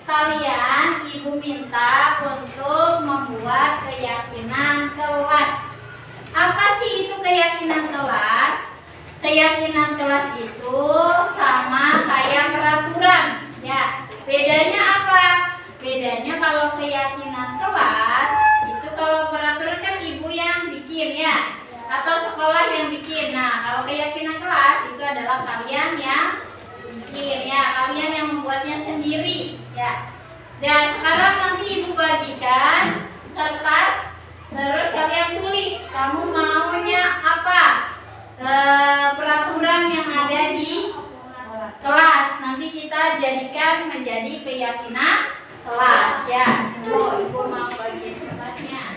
Speaker 1: Kalian ibu minta untuk membuat keyakinan kelas. Apa sih itu keyakinan kelas? Keyakinan kelas itu sama kayak peraturan ya. Bedanya apa? Bedanya kalau keyakinan kelas itu, kalau peraturan kan ibu yang bikin ya, atau sekolah yang bikin. Nah, kalau keyakinan kelas itu adalah kalian yang bikin ya, kalian yang membuatnya sendiri ya. Dan sekarang nanti ibu bagikan kertas, terus kalian tulis kamu maunya apa, peraturan yang ada di kelas. Nanti kita jadikan menjadi keyakinan kelas ya. Ibu mau bagian kertasnya.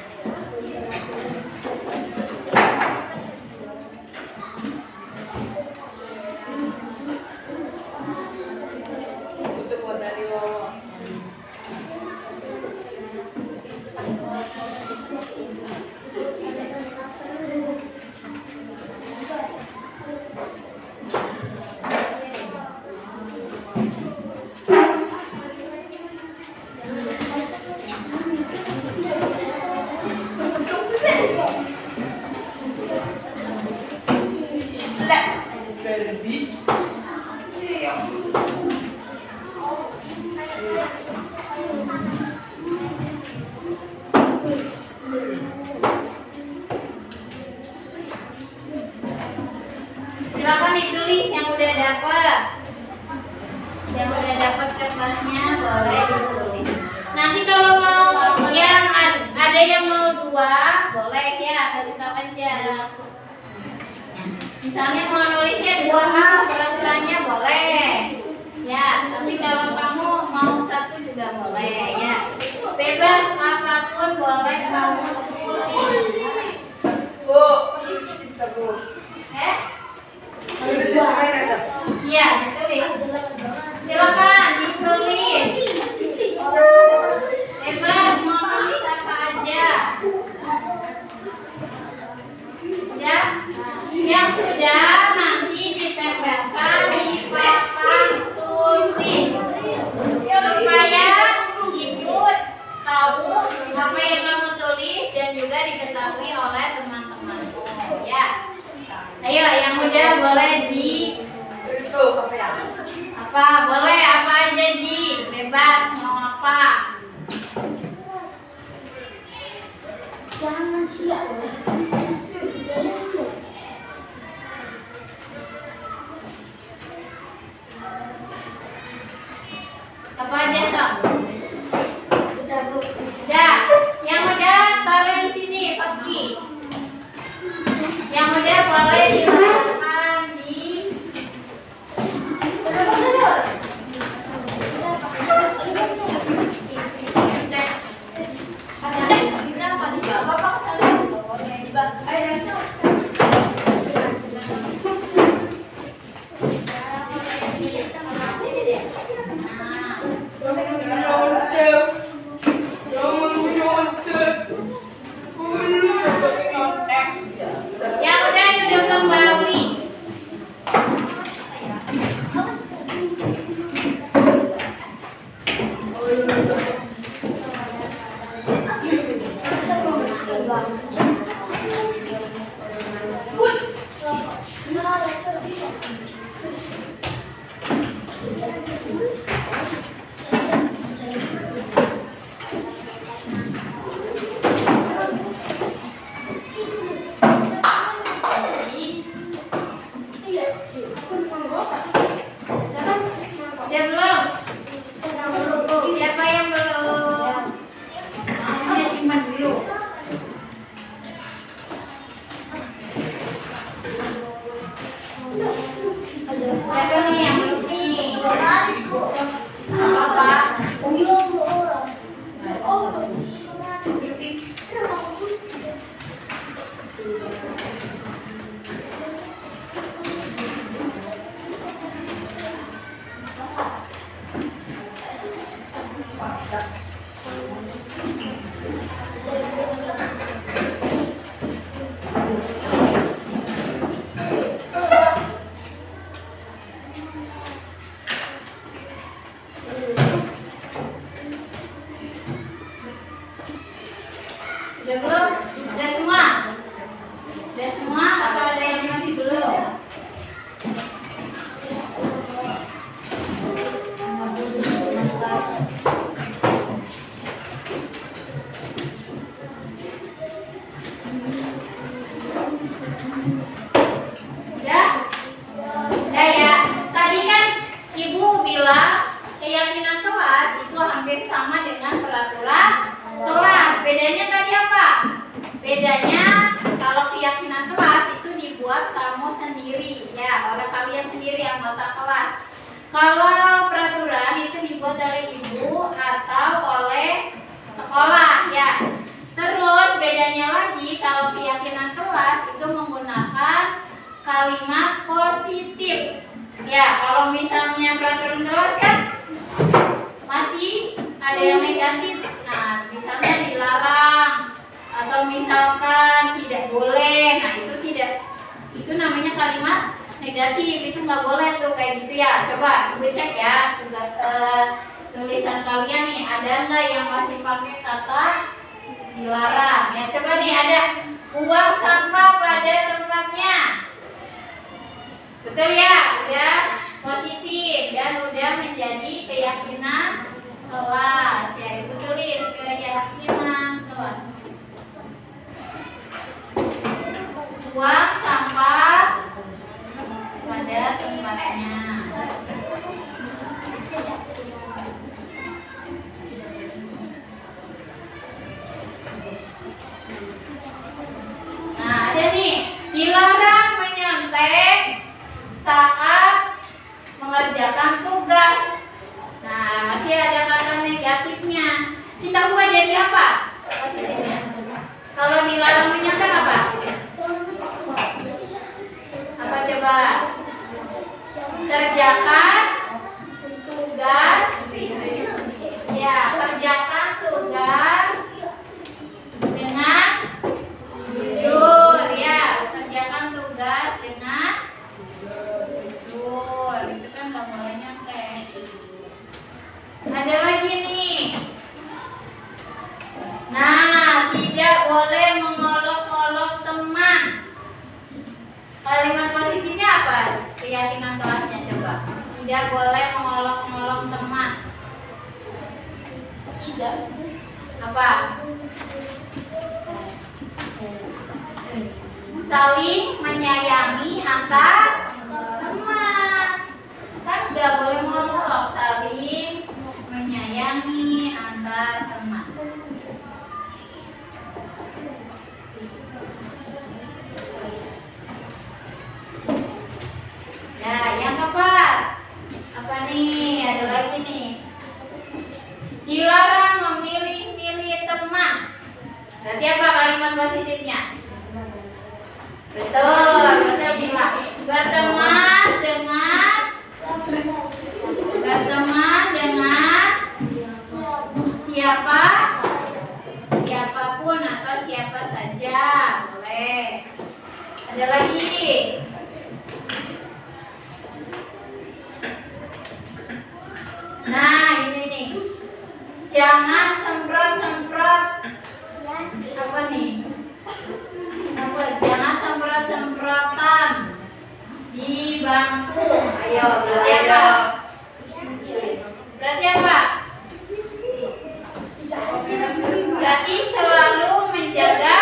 Speaker 1: Silakan ditulis yang udah dapat. Yang udah dapat kertasnya boleh ditulis. Nanti kalau mau yang ada yang mau 2, boleh ya, kasih tahu aja. Misalnya mau nulisnya 2 hal peraturannya boleh. Ya, tapi kalau kamu mau 1 juga boleh ya. Bebas apapun boleh kamu tulis. Iya, ditulis. Silakan ditulis. Bebas mau tulis apa aja. Ya, yang sudah nanti ditempelkan di papan tulis supaya ibu tahu apa yang kamu tulis dan juga diketahui oleh teman-temanmu ya. Ayo, yang udah boleh di apa? Boleh apa aja Ji, bebas mau apa. Jangan siap. Apa aja Sob? Udah, yang udah taruh di sini, Fakki. Yang udah boleh diletakkan di yang udah duduk kembali. Udah belum? Siapa yang belum? Namanya simpan dulu. Siapa nih yang belum nih? Apa? Udah belum? Udah semua? Udah semua atau ada yang masih belum? Udah? Udah ya. Tadi kan Ibu bilang keyakinan kelas itu hampir sama dengan peraturan kelas. Bedanya tadi apa? Bedanya kalau keyakinan kelas itu dibuat kamu sendiri, ya, oleh kalian sendiri anggota kelas. Kalau peraturan itu dibuat oleh ibu atau oleh sekolah, ya. Terus bedanya lagi kalau keyakinan kelas itu menggunakan kalimat positif. Ya, kalau misalnya peraturan kelas kan masih ada yang negatif. Nah, misalnya dilarang atau misalkan tidak boleh. Nah, itu namanya kalimat negatif. Itu nggak boleh tuh kayak gitu ya. Coba ibu cek ya tulisan kalian nih, ada nggak yang masih pakai kata dilarang? Ya, coba nih ada buang sampah pada tempatnya. Betul ya, udah positif dan udah menjadi keyakinan kelas. Ya, ibu tulis keyakinan kelas. Buang sampah pada tempatnya. Nah, ada nih, dilarang menyontek saat mengerjakan tugas. Nah, masih ada kata negatifnya. Kita ubah jadi apa? Positifnya. Kalau dilarang menyontek apa? Apa coba? Kerjakan tugas. Ya, kerjakan tugas dengan jujur. Ya, kerjakan tugas dengan jujur. Itu kan nggak boleh nyontek. Ada lagi nih. Nah, tidak boleh mengolok-olok teman. Kalimat positifnya apa? Keyakinan kelasnya coba. Tidak boleh mengolok-olok teman. Tidak. Apa? Saling menyayangi antar teman. Kan nggak boleh mengolok, saling menyayangi antar teman. Nah, yang keempat apa nih? Ada lagi nih. Dilarang memilih-milih teman. Berarti apa kalimat positifnya? Betul, betul bilang. Berteman dengan siapapun atau siapa saja boleh. Ada lagi. Nah, ini nih. Jangan semprot-semprot. Apa nih? Apa? Jangan semprot-semprotan di bangku. Ayo, berarti apa? Berarti apa? Berarti selalu menjaga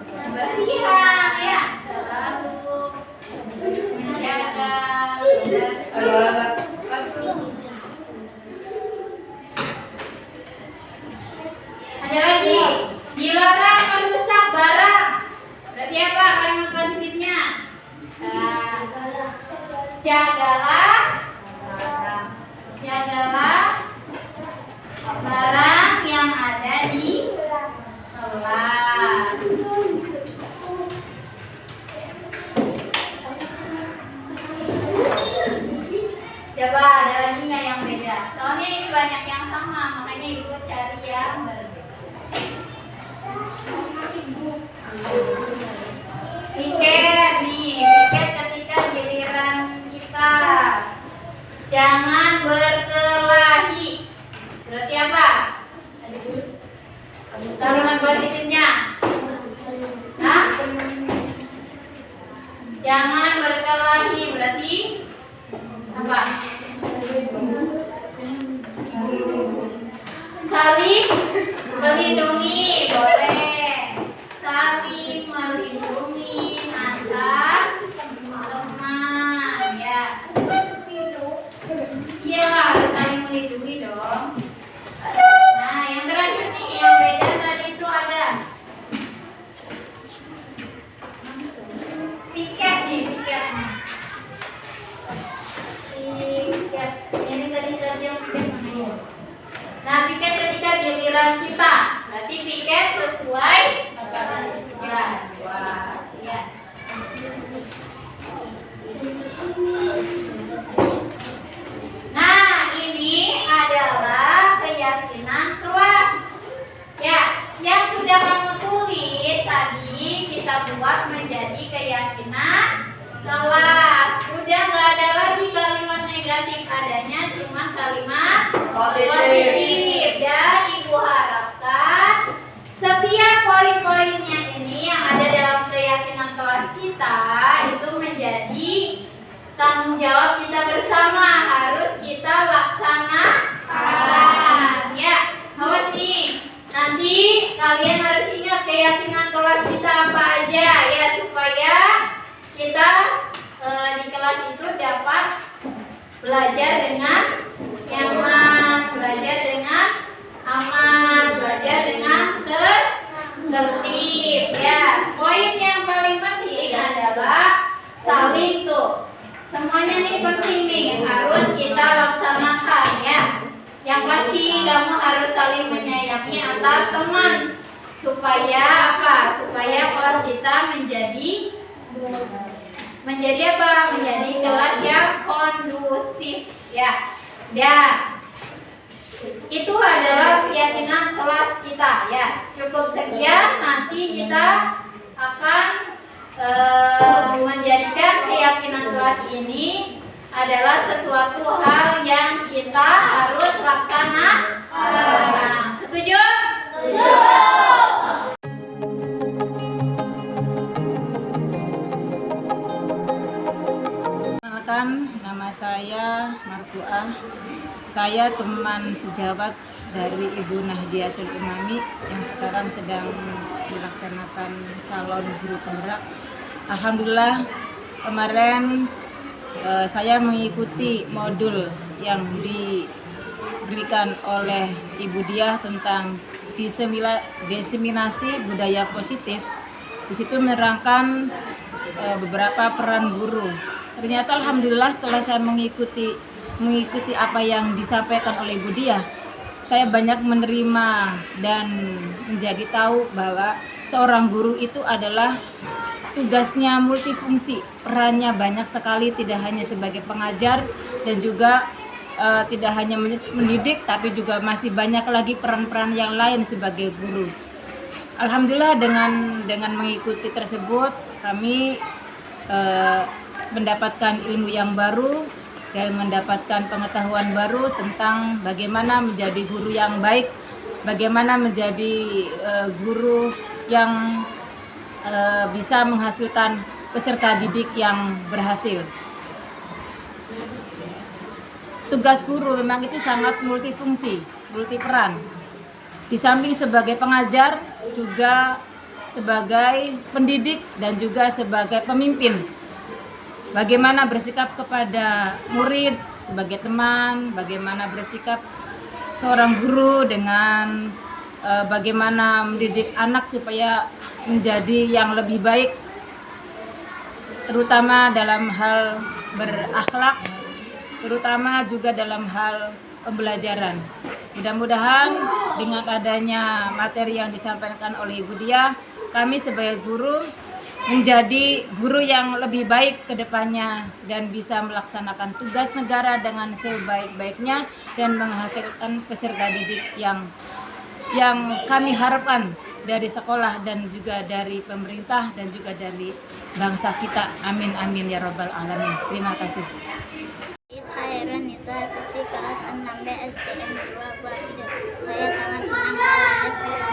Speaker 1: kebersihan, ya. Selalu menjaga kebersihan. Jagalah barang yang ada di kelas. Coba ada lagi nggak yang beda? Soalnya ini banyak yang sama, makanya ibu cari yang berbeda. Piket nih, piket ketika giliran kita. Jangan berkelahi. Berarti apa? Kalimat positifnya. Nah, jangan berkelahi berarti apa? Saling melindungi, boleh. Saling melindungi antar teman, ya. Iya, harus saling melindungi dong. Nah, yang terakhir nih, yang beda tadi itu ada piket nih, piket. Ini tadi yang piket mana ya? Nah, piket ketika giliran kita, berarti piket sesuai jadwal. Ya. Nah, ini adalah keyakinan kelas. Ya, yang sudah kamu tulis tadi kita buat menjadi keyakinan kelas. Udah nggak ada lagi kalimat negatif, adanya cuma kalimat positif. Dan ibu harapkan setiap poin-poinnya ini yang ada dalam keyakinan kelas kita itu menjadi tanggung jawab kita bersama, harus kita laksanakan. Ya, awas nih. Nanti kalian harus ingat keyakinan kelas kita apa aja ya, supaya kita di kelas itu dapat belajar dengan nyaman, belajar dengan aman, belajar dengan tertib. Ya, poin yang paling penting adalah saling tuh. Semuanya nih penting nih, harus kita laksanakan ya. Yang pasti kamu harus saling menyayangi antar teman. Supaya apa? Supaya kelas kita menjadi apa? Menjadi kelas yang kondusif ya. Dan itu adalah keyakinan kelas kita ya. Cukup sekian, nanti kita akan menjadikan keyakinan kelas ini adalah sesuatu hal yang kita harus laksanakan. Setuju? Setuju.
Speaker 6: Perkenalkan, nama saya Marfuah. Saya teman sejawat dari Ibu Nahdiatul Umami yang sekarang sedang dilaksanakan calon guru penggerak. Alhamdulillah kemarin saya mengikuti modul yang diberikan oleh Ibu Diah tentang diseminasi budaya positif. Di situ menerangkan beberapa peran guru. Ternyata alhamdulillah setelah saya mengikuti apa yang disampaikan oleh Ibu Diah, saya banyak menerima dan menjadi tahu bahwa seorang guru itu adalah tugasnya multifungsi, perannya banyak sekali, tidak hanya sebagai pengajar dan juga tidak hanya mendidik, tapi juga masih banyak lagi peran-peran yang lain sebagai guru. Alhamdulillah dengan mengikuti tersebut kami mendapatkan ilmu yang baru dan mendapatkan pengetahuan baru tentang bagaimana menjadi guru yang baik, bagaimana menjadi guru yang bisa menghasilkan peserta didik yang berhasil. Tugas guru memang itu sangat multifungsi, multiperan. Di samping sebagai pengajar, juga sebagai pendidik dan juga sebagai pemimpin. Bagaimana bersikap kepada murid sebagai teman, bagaimana bersikap seorang guru dengan bagaimana mendidik anak supaya menjadi yang lebih baik. terutama dalam hal berakhlak, terutama juga dalam hal pembelajaran. Mudah-mudahan dengan adanya materi yang disampaikan oleh Ibu Diah, kami sebagai guru menjadi guru yang lebih baik ke depannya dan bisa melaksanakan tugas negara dengan sebaik-baiknya dan menghasilkan peserta didik yang kami harapkan dari sekolah dan juga dari pemerintah dan juga dari bangsa kita. Amin amin ya rabbal alamin. Terima kasih.
Speaker 7: Ishairun Nisa siswi kelas 6B SDN 2 Buah Saya sangat senang belajar